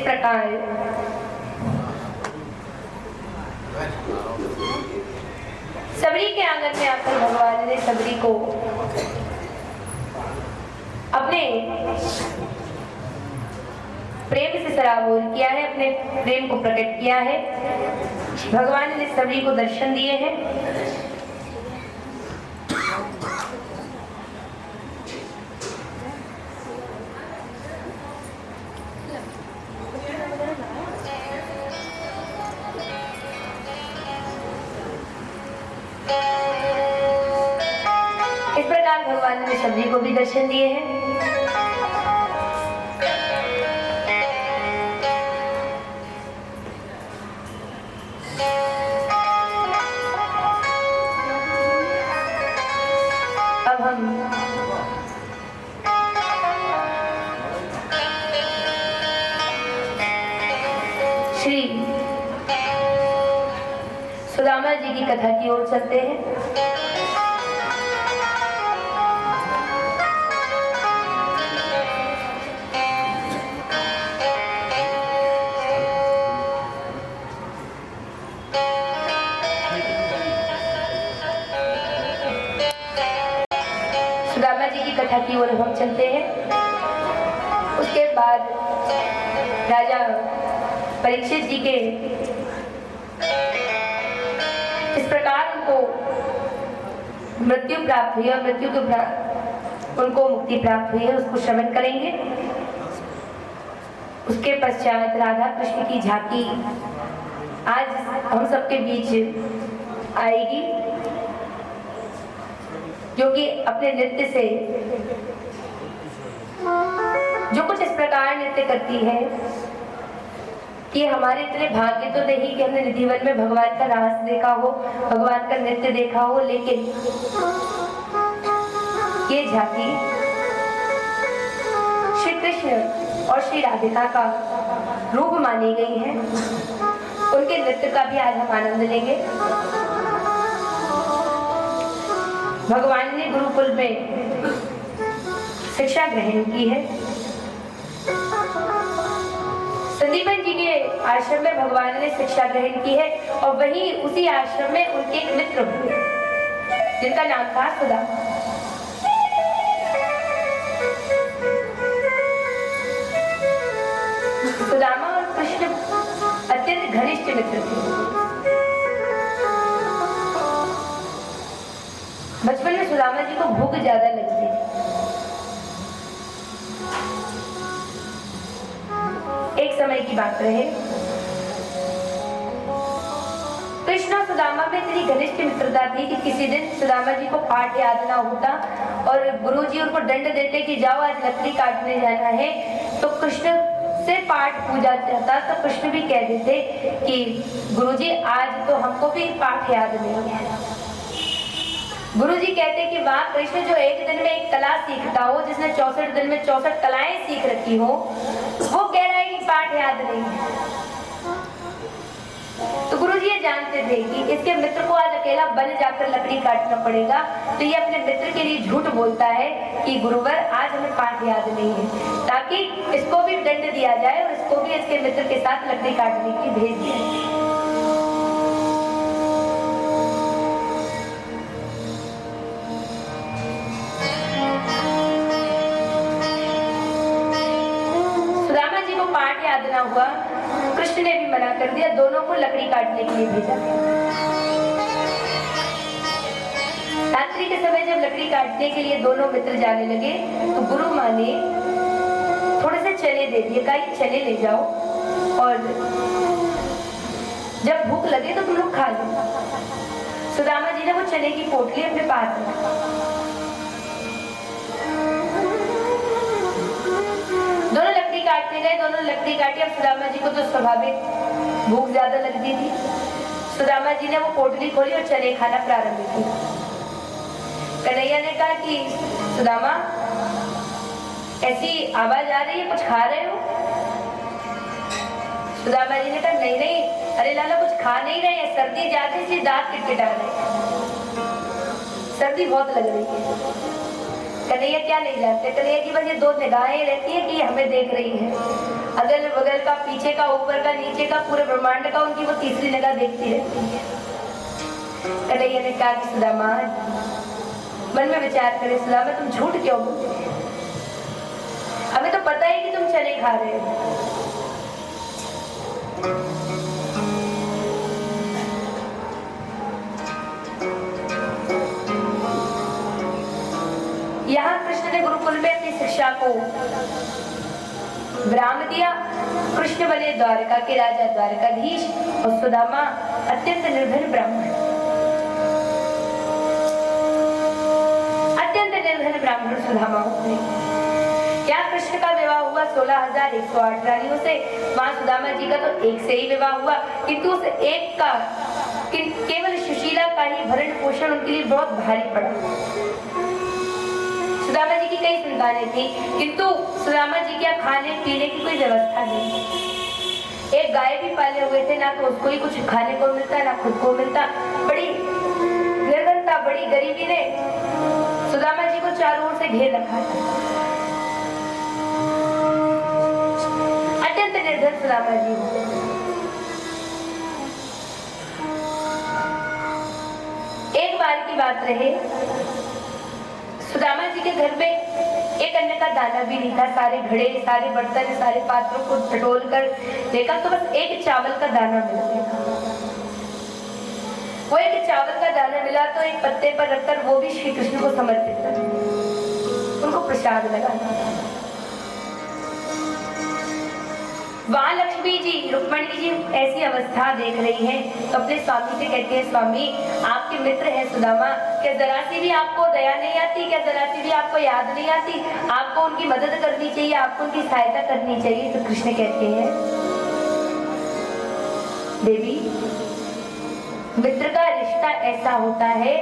प्रकार सबरी के आंगन में आकर भगवान ने सबरी को अपने प्रेम से सराबोर किया है, अपने प्रेम को प्रकट किया है। भगवान ने सबरी को दर्शन दिए हैं। इस प्रकार भगवान ने सबरी को भी दर्शन दिए हैं। अब हम श्री सुदामा जी की कथा की ओर चलते हैं। सुदामा जी की कथा की ओर हम चलते हैं। उसके बाद राजा परीक्षित जी के इस प्रकार उनको मृत्यु प्राप्त हुई और मृत्यु के उनको मुक्ति प्राप्त हुई है, उसको श्रवण करेंगे। उसके पश्चात राधा कृष्ण की झांकी आज हम सबके बीच आएगी, जो कि अपने नृत्य से जो कुछ इस प्रकार नृत्य करती है कि हमारे इतने भाग्य तो नहीं कि हमने निधिवन में भगवान का रास देखा हो, भगवान का नृत्य देखा हो, लेकिन ये झांकी श्री कृष्ण और श्री राधिका का रूप मानी गई है। उनके नृत्य का भी आज हम आनंद लेंगे। भगवान ने गुरुकुल में शिक्षा ग्रहण की है। संदीपन जी के आश्रम में भगवान ने शिक्षा ग्रहण की है और वहीं उसी आश्रम में उनके एक मित्र हुए जिनका नाम था सुदामा। सुदामा और कृष्ण अत्यंत घनिष्ठ मित्र थे। बचपन में सुदामा जी को भूख ज्यादा लगती थी। एक समय की बात रहे, कृष्ण और सुदामा में इतनी घनिष्ठ मित्रता थी कि किसी दिन सुदामा जी को पाठ याद ना होता और गुरुजी उनको दंड देते कि जाओ आज लकड़ी काटने जाना है, तो कृष्ण से पाठ पूजा जाता तो कृष्ण भी कह देते कि गुरुजी आज तो हमको भी पाठ याद नहीं है। गुरुजी कहते कि वाह कृष्ण, जो एक दिन में एक कला सीखता हो, जिसने 64 दिन में 64 कलाएं सीख रखी हो, वो कह रहा है कि पाठ याद नहीं है। तो गुरुजी ये जानते थे कि इसके मित्र को आज अकेला बन जाकर लकड़ी काटना पड़ेगा, तो ये अपने मित्र के लिए झूठ बोलता है कि गुरुवर आज हमें पाठ याद नहीं है, ताकि इसको भी दंड दिया जाए और इसको भी इसके मित्र के साथ लकड़ी काटने के लिए भेज दिया जाए। पाठ याद ना हुआ, कृष्ण ने भी मना कर दिया, दोनों को लकड़ी काटने के लिए भेजा। रात्रि के समय जब लकड़ी काटने के लिए दोनों मित्र जाने लगे तो गुरु माँ ने थोड़े से चने दे दिए, कहा चने ले जाओ और जब भूख लगे तो तुम लोग खा लो। सुदामा जी ने वो चने की पोटली अपने पास रखी। दोनों लकड़ी काटने गए, दोनों लकड़ी काटी। अब सुदामा जी को तो स्वाभाविक भूख ज्यादा लगती थी। सुदामा जी ने वो पोटली खोली और चने खाना प्रारंभ किया। कन्हैया ने कहा कि सुदामा, ऐसी आवाज आ रही है, कुछ खा रहे हो? सुदामा जी ने कहा नहीं नहीं, अरे लाला कुछ खा नहीं रहे हैं, सर्दी ज्यादा सी दांत किटकिटा रहे हैं, सर्दी बहुत लग रही है। कन्हैया क्या नहीं जानते, कन्हैया की बस ये दो निगाहें रहती है कि हमें देख रही है। अगल बगल का, पीछे का, ऊपर का, नीचे का, पूरे ब्रह्मांड का उनकी वो तीसरी निगाह देखती रहती है। कन्हैया ने कहा कि सुदामा, मन में विचार करे, सुदामा तुम झूठ क्यों बोलते हो? हमें तो पता है कि तुम चने खा रहे हो। यहाँ कृष्ण ने गुरुकुल में अपनी शिक्षा को विराम दिया। कृष्ण बने द्वारका के राजा, द्वारकाधीश, और सुदामा अत्यंत निर्धन ब्राह्मण। अत्यंत निर्धन ब्राह्मण सुदामा हुए। यहाँ कृष्ण का विवाह हुआ 16,108 रानियों से। वहां सुदामा जी का तो एक से ही विवाह हुआ, किंतु उस एक का केवल सुशीला का ही भरण पोषण उनके लिए बहुत भारी पड़ा। सुदामा जी की कई संतानें थी, किंतु सुदामा जी के खाने पीने की कोई व्यवस्था नहीं। एक गाय भी पाले हुए थे, ना तो उसको ही कुछ खाने को मिलता, ना खुद को मिलता। बड़ी निर्धनता, बड़ी गरीबी ने सुदामा जी को चारों ओर से घेर रखा था। अत्यंत निर्धन सुदामा जी हो। एक बार की बात रहे, सुदामा जी के घर में एक अन्न का दाना भी नहीं था। सारे घड़े, सारे बर्तन, सारे पात्रों को टटोल कर देखा तो बस एक चावल का दाना मिला। वो एक चावल का दाना मिला तो एक पत्ते पर रखकर वो भी श्री कृष्ण को समर्पित कर, उनको प्रसाद लगा। वहां लक्ष्मी जी, रुक्मणी जी ऐसी अवस्था देख रही हैं तो अपने स्वामी से कहते हैं, स्वामी आपके मित्र हैं सुदामा, क्या जरा सी भी आपको दया नहीं आती? क्या जरा सी भी आपको याद नहीं आती? आपको उनकी मदद करनी चाहिए, आपको उनकी सहायता करनी चाहिए। तो कृष्ण कहते हैं, देवी, मित्र का रिश्ता ऐसा होता है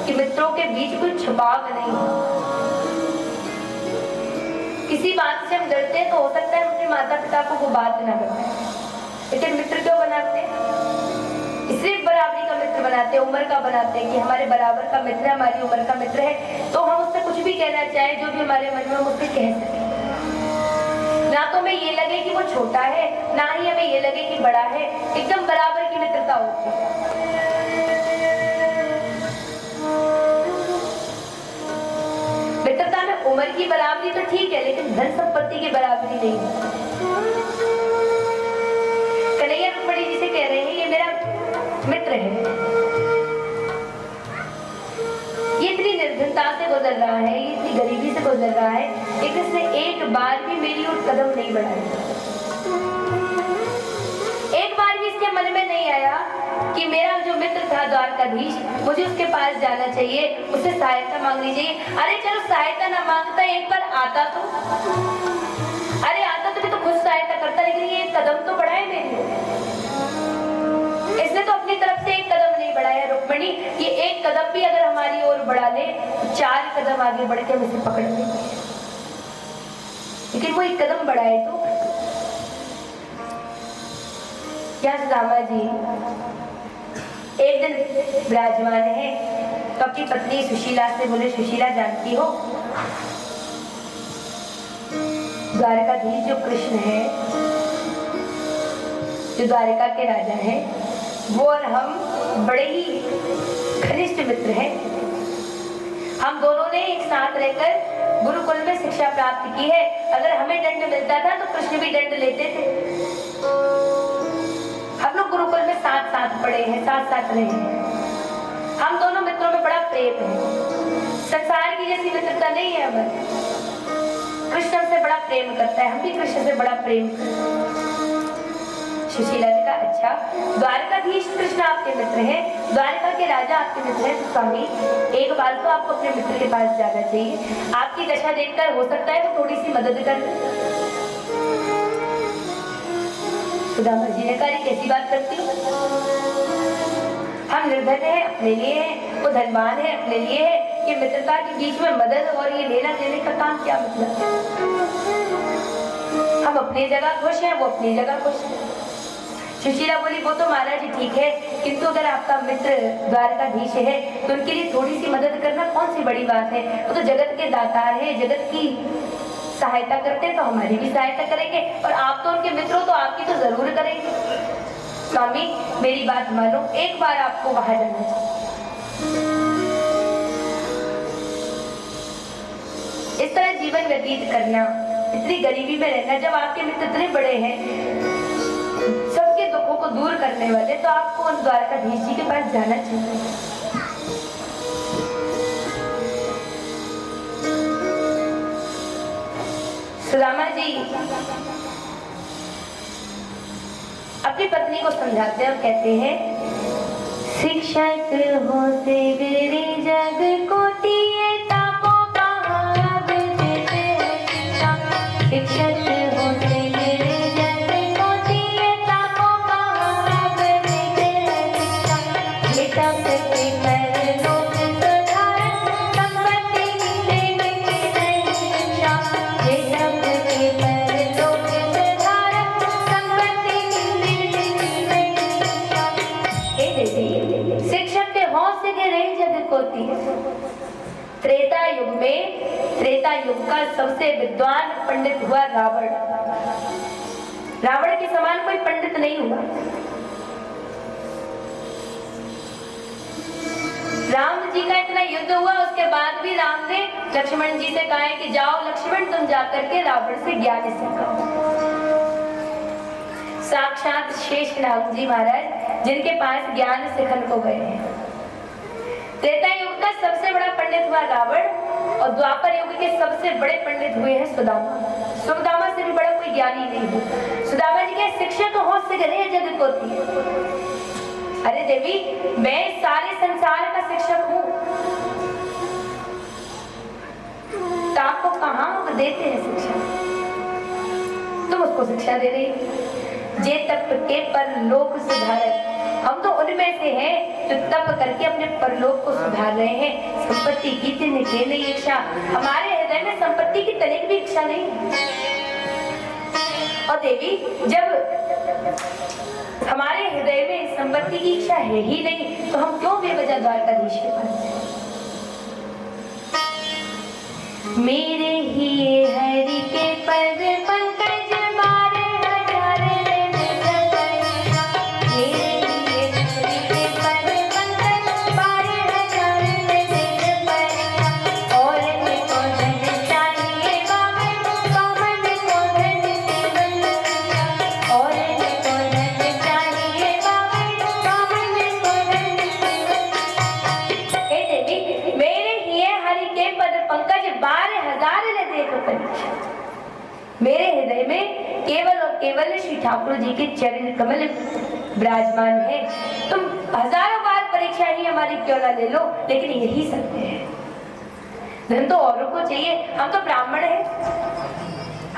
कि मित्रों के बीच कोई छुपाव नहीं। किसी बात से हम डरते हैं तो हो सकता है अपने माता पिता को वो बात ना बताएं, लेकिन मित्र क्यों बनाते हैं? सिर्फ बराबरी का मित्र बनाते हैं, उम्र का बनाते हैं कि हमारे बराबर का मित्र है, हमारी उम्र का मित्र है, तो हम उससे कुछ भी कहना चाहे, जो भी हमारे मन में हम उससे कह सकें। ना तो हमें ये लगे कि वो छोटा है, ना ही हमें ये लगे कि बड़ा है। एकदम बराबर की मित्रता होती है। मित्रता में उम्र की बराबरी तो ठीक है, लेकिन धन संपत्ति की बराबरी नहीं है। कन्हैया रुक्मणी जी से कह रहे हैं, ये मेरा मित्र है, ये इतनी निर्धनता से गुजर रहा है, ये इतनी गरीबी से गुजर रहा है, लेकिन इसने एक बार भी मेरी ओर कदम नहीं बढ़ाया। एक बार भी इसके मन में नहीं आया कि मेरा जो मित्र था द्वारकाधीश, मुझे उसके पास जाना चाहिए, उससे सहायता मांगनी चाहिए। अरे चलो सहायता ना मांगता, एक बार आता तो, अरे आता तो भी तो खुद सहायता करता, लेकिन ये एक कदम तो बढ़ाए मेरे। इसने तो अपनी तरफ से एक कदम नहीं बढ़ाया। रुक्मणी, ये एक कदम भी अगर हमारी ओर बढ़ा ले तो 4 कदम आगे बढ़ के हम इसे पकड़ लेंगे, लेकिन वो एक कदम बढ़ाए तो। क्या सुदामा जी एक दिन विराजमान है तो अपनी पत्नी सुशीला से बोले, सुशीला जानती हो द्वारकाधीश जो कृष्ण है, जो द्वारका के राजा हैं, वो और हम बड़े ही घनिष्ठ मित्र हैं। हम दोनों ने एक साथ रहकर गुरुकुल में शिक्षा प्राप्त की है। अगर हमें दंड मिलता था तो कृष्ण भी दंड लेते थे। हम लोग गुरुकुल में साथ साथ पढ़े हैं, साथ साथ रहे हैं। हम दोनों मित्रों में बड़ा प्रेम है। संसार की जैसी मित्रता नहीं है हमारी। कृष्ण हमसे बड़ा प्रेम करता है, हम भी कृष्ण से बड़ा प्रेम करते हैं। सुशीला ने कहा, अच्छा द्वारकाधीश कृष्ण आपके मित्र हैं, द्वारका के राजा आपके मित्र हैं, तो स्वामी एक बार तो आपको अपने मित्र के पास जाना चाहिए। आपकी दशा देखकर हो सकता है तो थोड़ी सी मदद कर। सुदामा जी ने कहा, कैसी बात करती हो? हम निर्धन है, अपने लिए है, वो धनवान है, अपने लिए है। ये मित्रता के बीच में मदद और ये लेना देने का काम क्या मतलब? हम अपनी जगह खुश हैं, वो अपनी जगह खुश है। सुशीला बोली, वो तो महाराज जी ठीक है, किंतु अगर आपका मित्र द्वारकाधीश है तो उनके लिए थोड़ी सी मदद करना कौन सी बड़ी बात है? वो तो जगत के दातार है, जगत की सहायता करते तो हमारी भी सहायता करेंगे, और आप तो उनके मित्र हो तो आपकी तो जरूर करेंगे। स्वामी मेरी बात मानो, एक बार आपको वहां जाना चाहिए। इस तरह जीवन व्यतीत करना, इतनी गरीबी में रहना, जब आपके मित्र इतने बड़े हैं, सबके दुखों को दूर करने वाले, तो आपको उन द्वारकाधीश जी के पास जाना चाहिए। सुदामा जी अपनी पत्नी को समझाते हैं और कहते हैं, शिक्षक हो से गिरी जग को दिए ताको कहाँ देते हैं शिक्षा। शिक्षक हो से गिरी जग को दिए ताको कहाँ देते हैं शिक्षा। बेटा करते कर लोग सुधार संपत्ति देने की नहीं शिक्षा। बेटा करते कर लोग सुधार संपत्ति देने की नहीं शिक्षा। शिक्षक के हौसले के रही जगत होती है। त्रेता युग का सबसे विद्वान पंडित हुआ रावण। रावण के समान कोई पंडित नहीं हुआ। राम जी का इतना युद्ध हुआ, उसके बाद भी राम ने लक्ष्मण जी से कहा है कि जाओ लक्ष्मण तुम जाकर के रावण से ज्ञान सीखो। साक्षात शेषनाग जी महाराज जिनके पास ज्ञान शिखर को गए हैं। त्रेता युग का सबसे बड़ा पंडित हुआ रावण, और द्वापर युग के सबसे बड़े पंडित हुए हैं सुदामा। सुदामा से भी बड़ा कोई ज्ञानी नहीं हुआ। सुदामा जी के शिक्षक होश से गए जगत को थी। अरे देवी, मैं सारे संसार का शिक्षक हूँ, तो आपको कहाँ देते हैं शिक्षा? तुम उसको शिक्षा दे रही हो। जे तप के परलोक सुधारक, हम तो उनमें से हैं जो तप करके अपने परलोक को सुधार रहे हैं। संपत्ति की तिनके नहीं इच्छा, हमारे हृदय में संपत्ति की तनिक भी इच्छा नहीं है। और देवी, जब हमारे हृदय में संपत्ति की इच्छा है ही नहीं, तो हम क्यों बेवजह द्वारकाधीश के पास जाएं? मेरे ही हरि के पद पंकज मारे हजार मेरे हृदय में केवल और केवल श्री ठाकुर जी के चरण कमल विराजमान है। तुम हजारों बार परीक्षा ही हमारी क्यों ना ले लो, लेकिन यही सत्य है। धन तो औरों को चाहिए, हम तो ब्राह्मण हैं,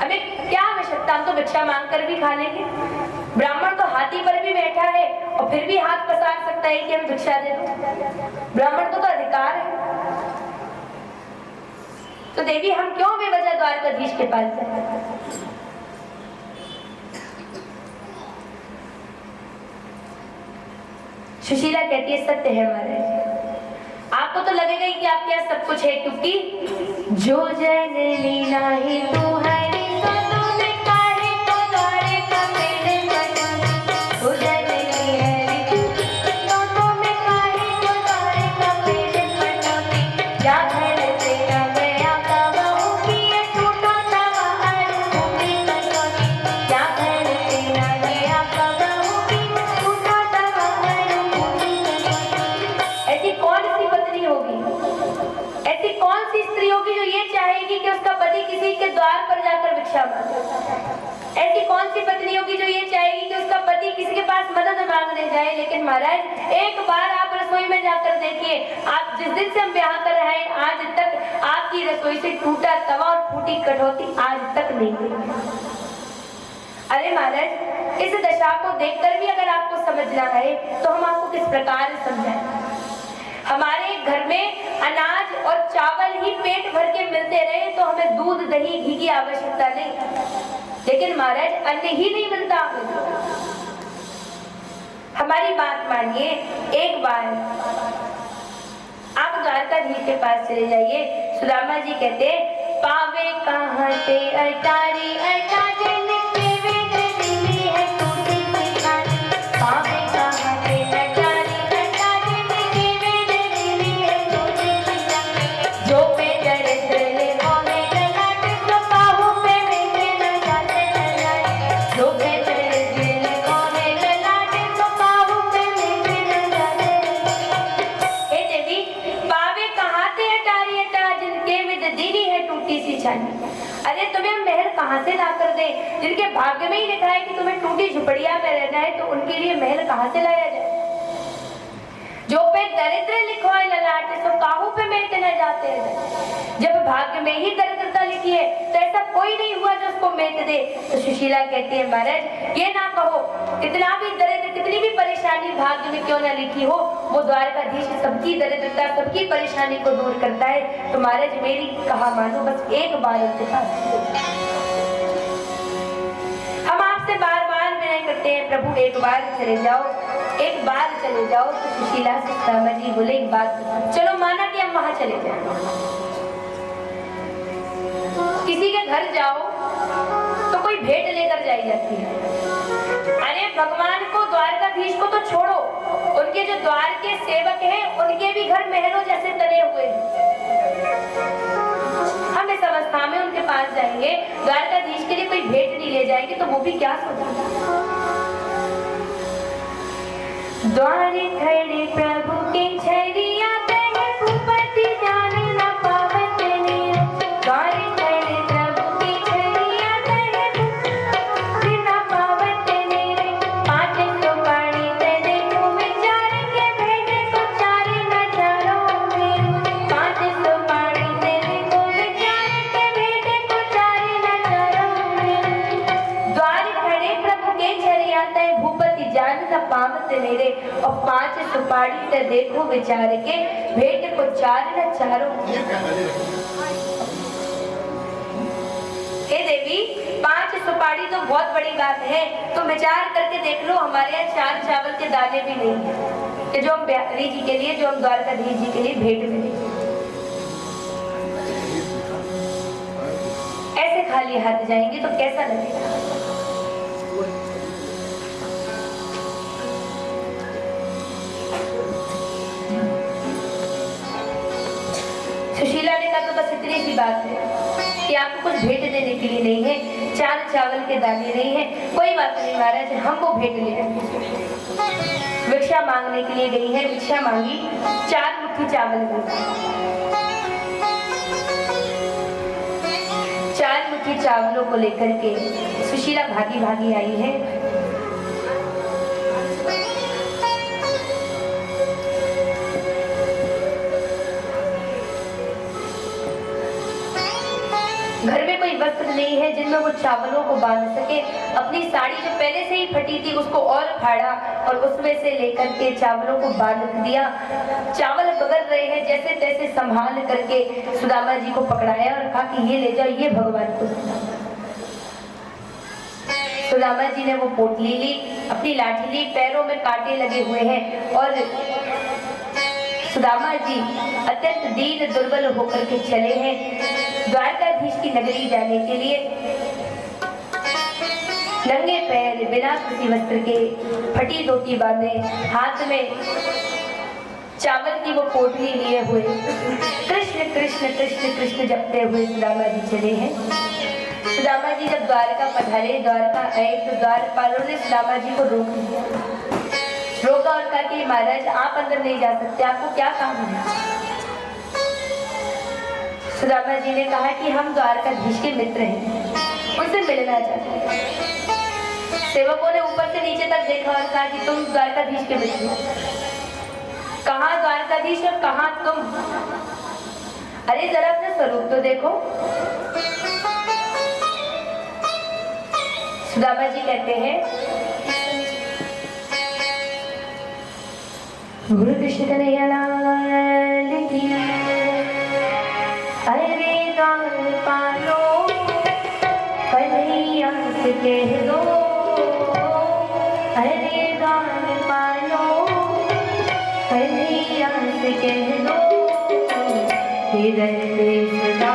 हमें क्या आवश्यकता, हम तो भिक्षा मांग कर भी खा लेंगे। ब्राह्मण तो हाथी पर भी बैठा है और फिर भी हाथ पसार सकता है कि हम भिक्षा दे दो। ब्राह्मण को तो अधिकार है। तो देवी, हम क्यों बेवजह द्वारकाधीश के पास जाए? सुशीला कहती है, सत्य है हमारे। आपको तो लगेगा ही कि आपके यहाँ सब कुछ है, क्योंकि जो जननी नाही तू हरि तो तूने काहे तो द्वारे का मेरे बनोनी। जो जननी हरि तो तूने काहे तो द्वारे का मेरे बनोनी। जा घर तेरा गया कबहू किए टूटा तवा अरुणी बनोनी। जा घर तेरा गया कबहू किए टूटा तवा अरुणी बनोनी। ऐसी कौन सी पत्नी होगी, ऐसी कौन सी स्त्री होगी जो ये चाहेगी कि उसका पति किसी के द्वार पर जाकर भिक्षा मांगे? ऐसी कौन सी पत्नी होगी जो ये चाहेगी कि उसका पति किसी के पास मदद मांगने जाए? लेकिन महाराज, एक बार आप रसोई में जाकर देखिए, आप जिस दिन से हम ब्याह कर रहे हैं आज तक आपकी रसोई से टूटा तवा और फूटी कटौती आज तक नहीं हुई। अरे महाराज, इस दशा को देखकर भी अगर आपको समझना है तो हम आपको किस प्रकार समझाएं? हमारे घर में अनाज और चावल ही पेट भर के मिलते रहे तो हमें दूध दही घी की आवश्यकता नहीं। लेकिन महाराज, अन्न ही नहीं मिलता। हमारी बात मानिए, एक बार आप द्वारकाधीश के पास चले जाइए। सुदामा जी कहते, पावे कहाँ से अटारी अटाजन के वेद दिली है टूटी सिखानी। पावे कहाँ से अटारी अटाजन के वेद दिली है टूटी सिखानी। जो पे दरिद्र लिखो में ललाट तो बाहु पे मेरे न जाते ललाट। जो पे दरिद्र लिखो में ललाट तो बाहु पे मेरे न जाते। हे देवी, पावे कहाँ से अटारी अटाजन के वेद दिली है टूटी सी छानी। अरे तुम्हें हम महल कहाँ से ला कर दे? जिनके भाग्य में ही लिखा है कि तुम्हें टूटी झुपड़िया में रहना है, तो उनके लिए महल कहाँ से लाया जाए? जो पे दरिद्र लिखो है ललाट सो काहू पे मेट न जाते हैं। जब भाग्य में ही दरिद्रता लिखी है तो ऐसा कोई नहीं हुआ जो उसको मेट दे। तो सुशीला कहती है महाराज ये ना कहो, कितना भी दरिद्र कितनी भी परेशानी भाग्य में क्यों ना लिखी हो, वो द्वारकाधीश सबकी दरिद्रता सबकी परेशानी को दूर करता है। तो महाराज मेरी कहा मानो, बस एक बार उनके पास हम आपसे बार बार विनय करते हैं, प्रभु एक बार चले जाओ, एक बार चले जाओ। तो सुशीला से सुदामा जी बोले एक बात, चलो माना कि हम वहां चले जाए। किसी के घर जाओ तो कोई भेंट लेकर जाई जाती है। अरे भगवान को द्वारकाधीश को तो छोड़ो, उनके जो द्वार के सेवक हैं उनके भी घर महलों जैसे तने हुए हैं। हम इस अवस्था में उनके पास जाएंगे, द्वारकाधीश के लिए कोई भेंट नहीं ले जाएंगे तो वो भी क्या सोचेंगे? द्वारे खड़े प्रभु के छरिया तह भूपति जाने न पावत नीर। द्वारे खड़े प्रभु के छरिया तह भूपति न पावत नीर। पाँच सुपारी ते देखो विचार के भेंट को चारे न चारो मेर। पाँच सुपारी ते देखो विचार के भेंट को चारे न चारो मेर। द्वारे खड़े प्रभु के छरिया तह भूपति जान न पावत नीरे। और पाँच सुपारी ते देखो विचार के भेंट को चार न चारो। हे देवी, पाँच सुपारी तो बहुत बड़ी बात है, तुम विचार करके देख लो हमारे यहाँ चार चावल के दाने भी नहीं है कि जो हम बिहारी जी के लिए, जो हम द्वारकाधीश जी के लिए भेंट में दें। ऐसे खाली हाथ जाएंगे तो कैसा लगेगा? सुशीला ने कहा तो बस इतनी सी बात है कि आपको कुछ भेंट देने के लिए नहीं है, चार चावल के दाने नहीं है। कोई बात नहीं महाराज, हम वो भेंट ले लेंगे। भिक्षा मांगने के लिए गई है, भिक्षा मांगी, 4 मुट्ठी चावल मिले। 4 मुट्ठी चावलों को लेकर के सुशीला भागी भागी आई है। घर में कोई वस्त्र नहीं है जिनमें वो चावलों को बांध सके। अपनी साड़ी जो पहले से ही फटी थी उसको और फाड़ा और उसमें से लेकर के चावलों को बांध दिया। चावल बगल रहे हैं, जैसे तैसे संभाल करके सुदामा जी को पकड़ाया और कहा कि ये ले जाओ, ये भगवान को। सुदामा जी ने वो पोटली ली, अपनी लाठी ली, पैरों में कांटे लगे हुए हैं और सुदामा जी अत्यंत दीन दुर्बल होकर के चले हैं द्वारकाधीश की नगरी जाने के लिए। नंगे पैर बिना किसी वस्त्र के, फटी धोती बांधे, हाथ में चावल की वो पोटली लिए हुए कृष्ण कृष्ण कृष्ण कृष्ण जपते हुए सुदामा जी चले हैं। सुदामा जी जब द्वारका पधारे, द्वारका आए तो द्वारपालों ने सुदामा जी को रोक लिया, रोका और कहा कि महाराज आप अंदर नहीं जा सकते, आपको क्या काम है? सुदामा जी ने कहा कि हम द्वारकाधीश के मित्र हैं, उनसे मिलना चाहते हैं। सेवकों ने ऊपर से नीचे तक देखा और कहा कि तुम द्वारकाधीश के मित्र हो। कहाँ द्वारकाधीश और कहाँ तुम? अरे जरा अपना स्वरूप तो देखो। सुदामा जी कहते हैं, गुरु कृष्ण कन्हैया लाल की, अरे द्वारपालो कन्हैया से कह दो, अरे द्वारपालो कन्हैया से कह दो, हृदय में सदा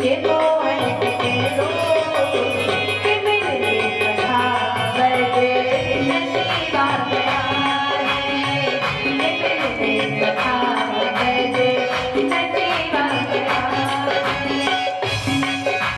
के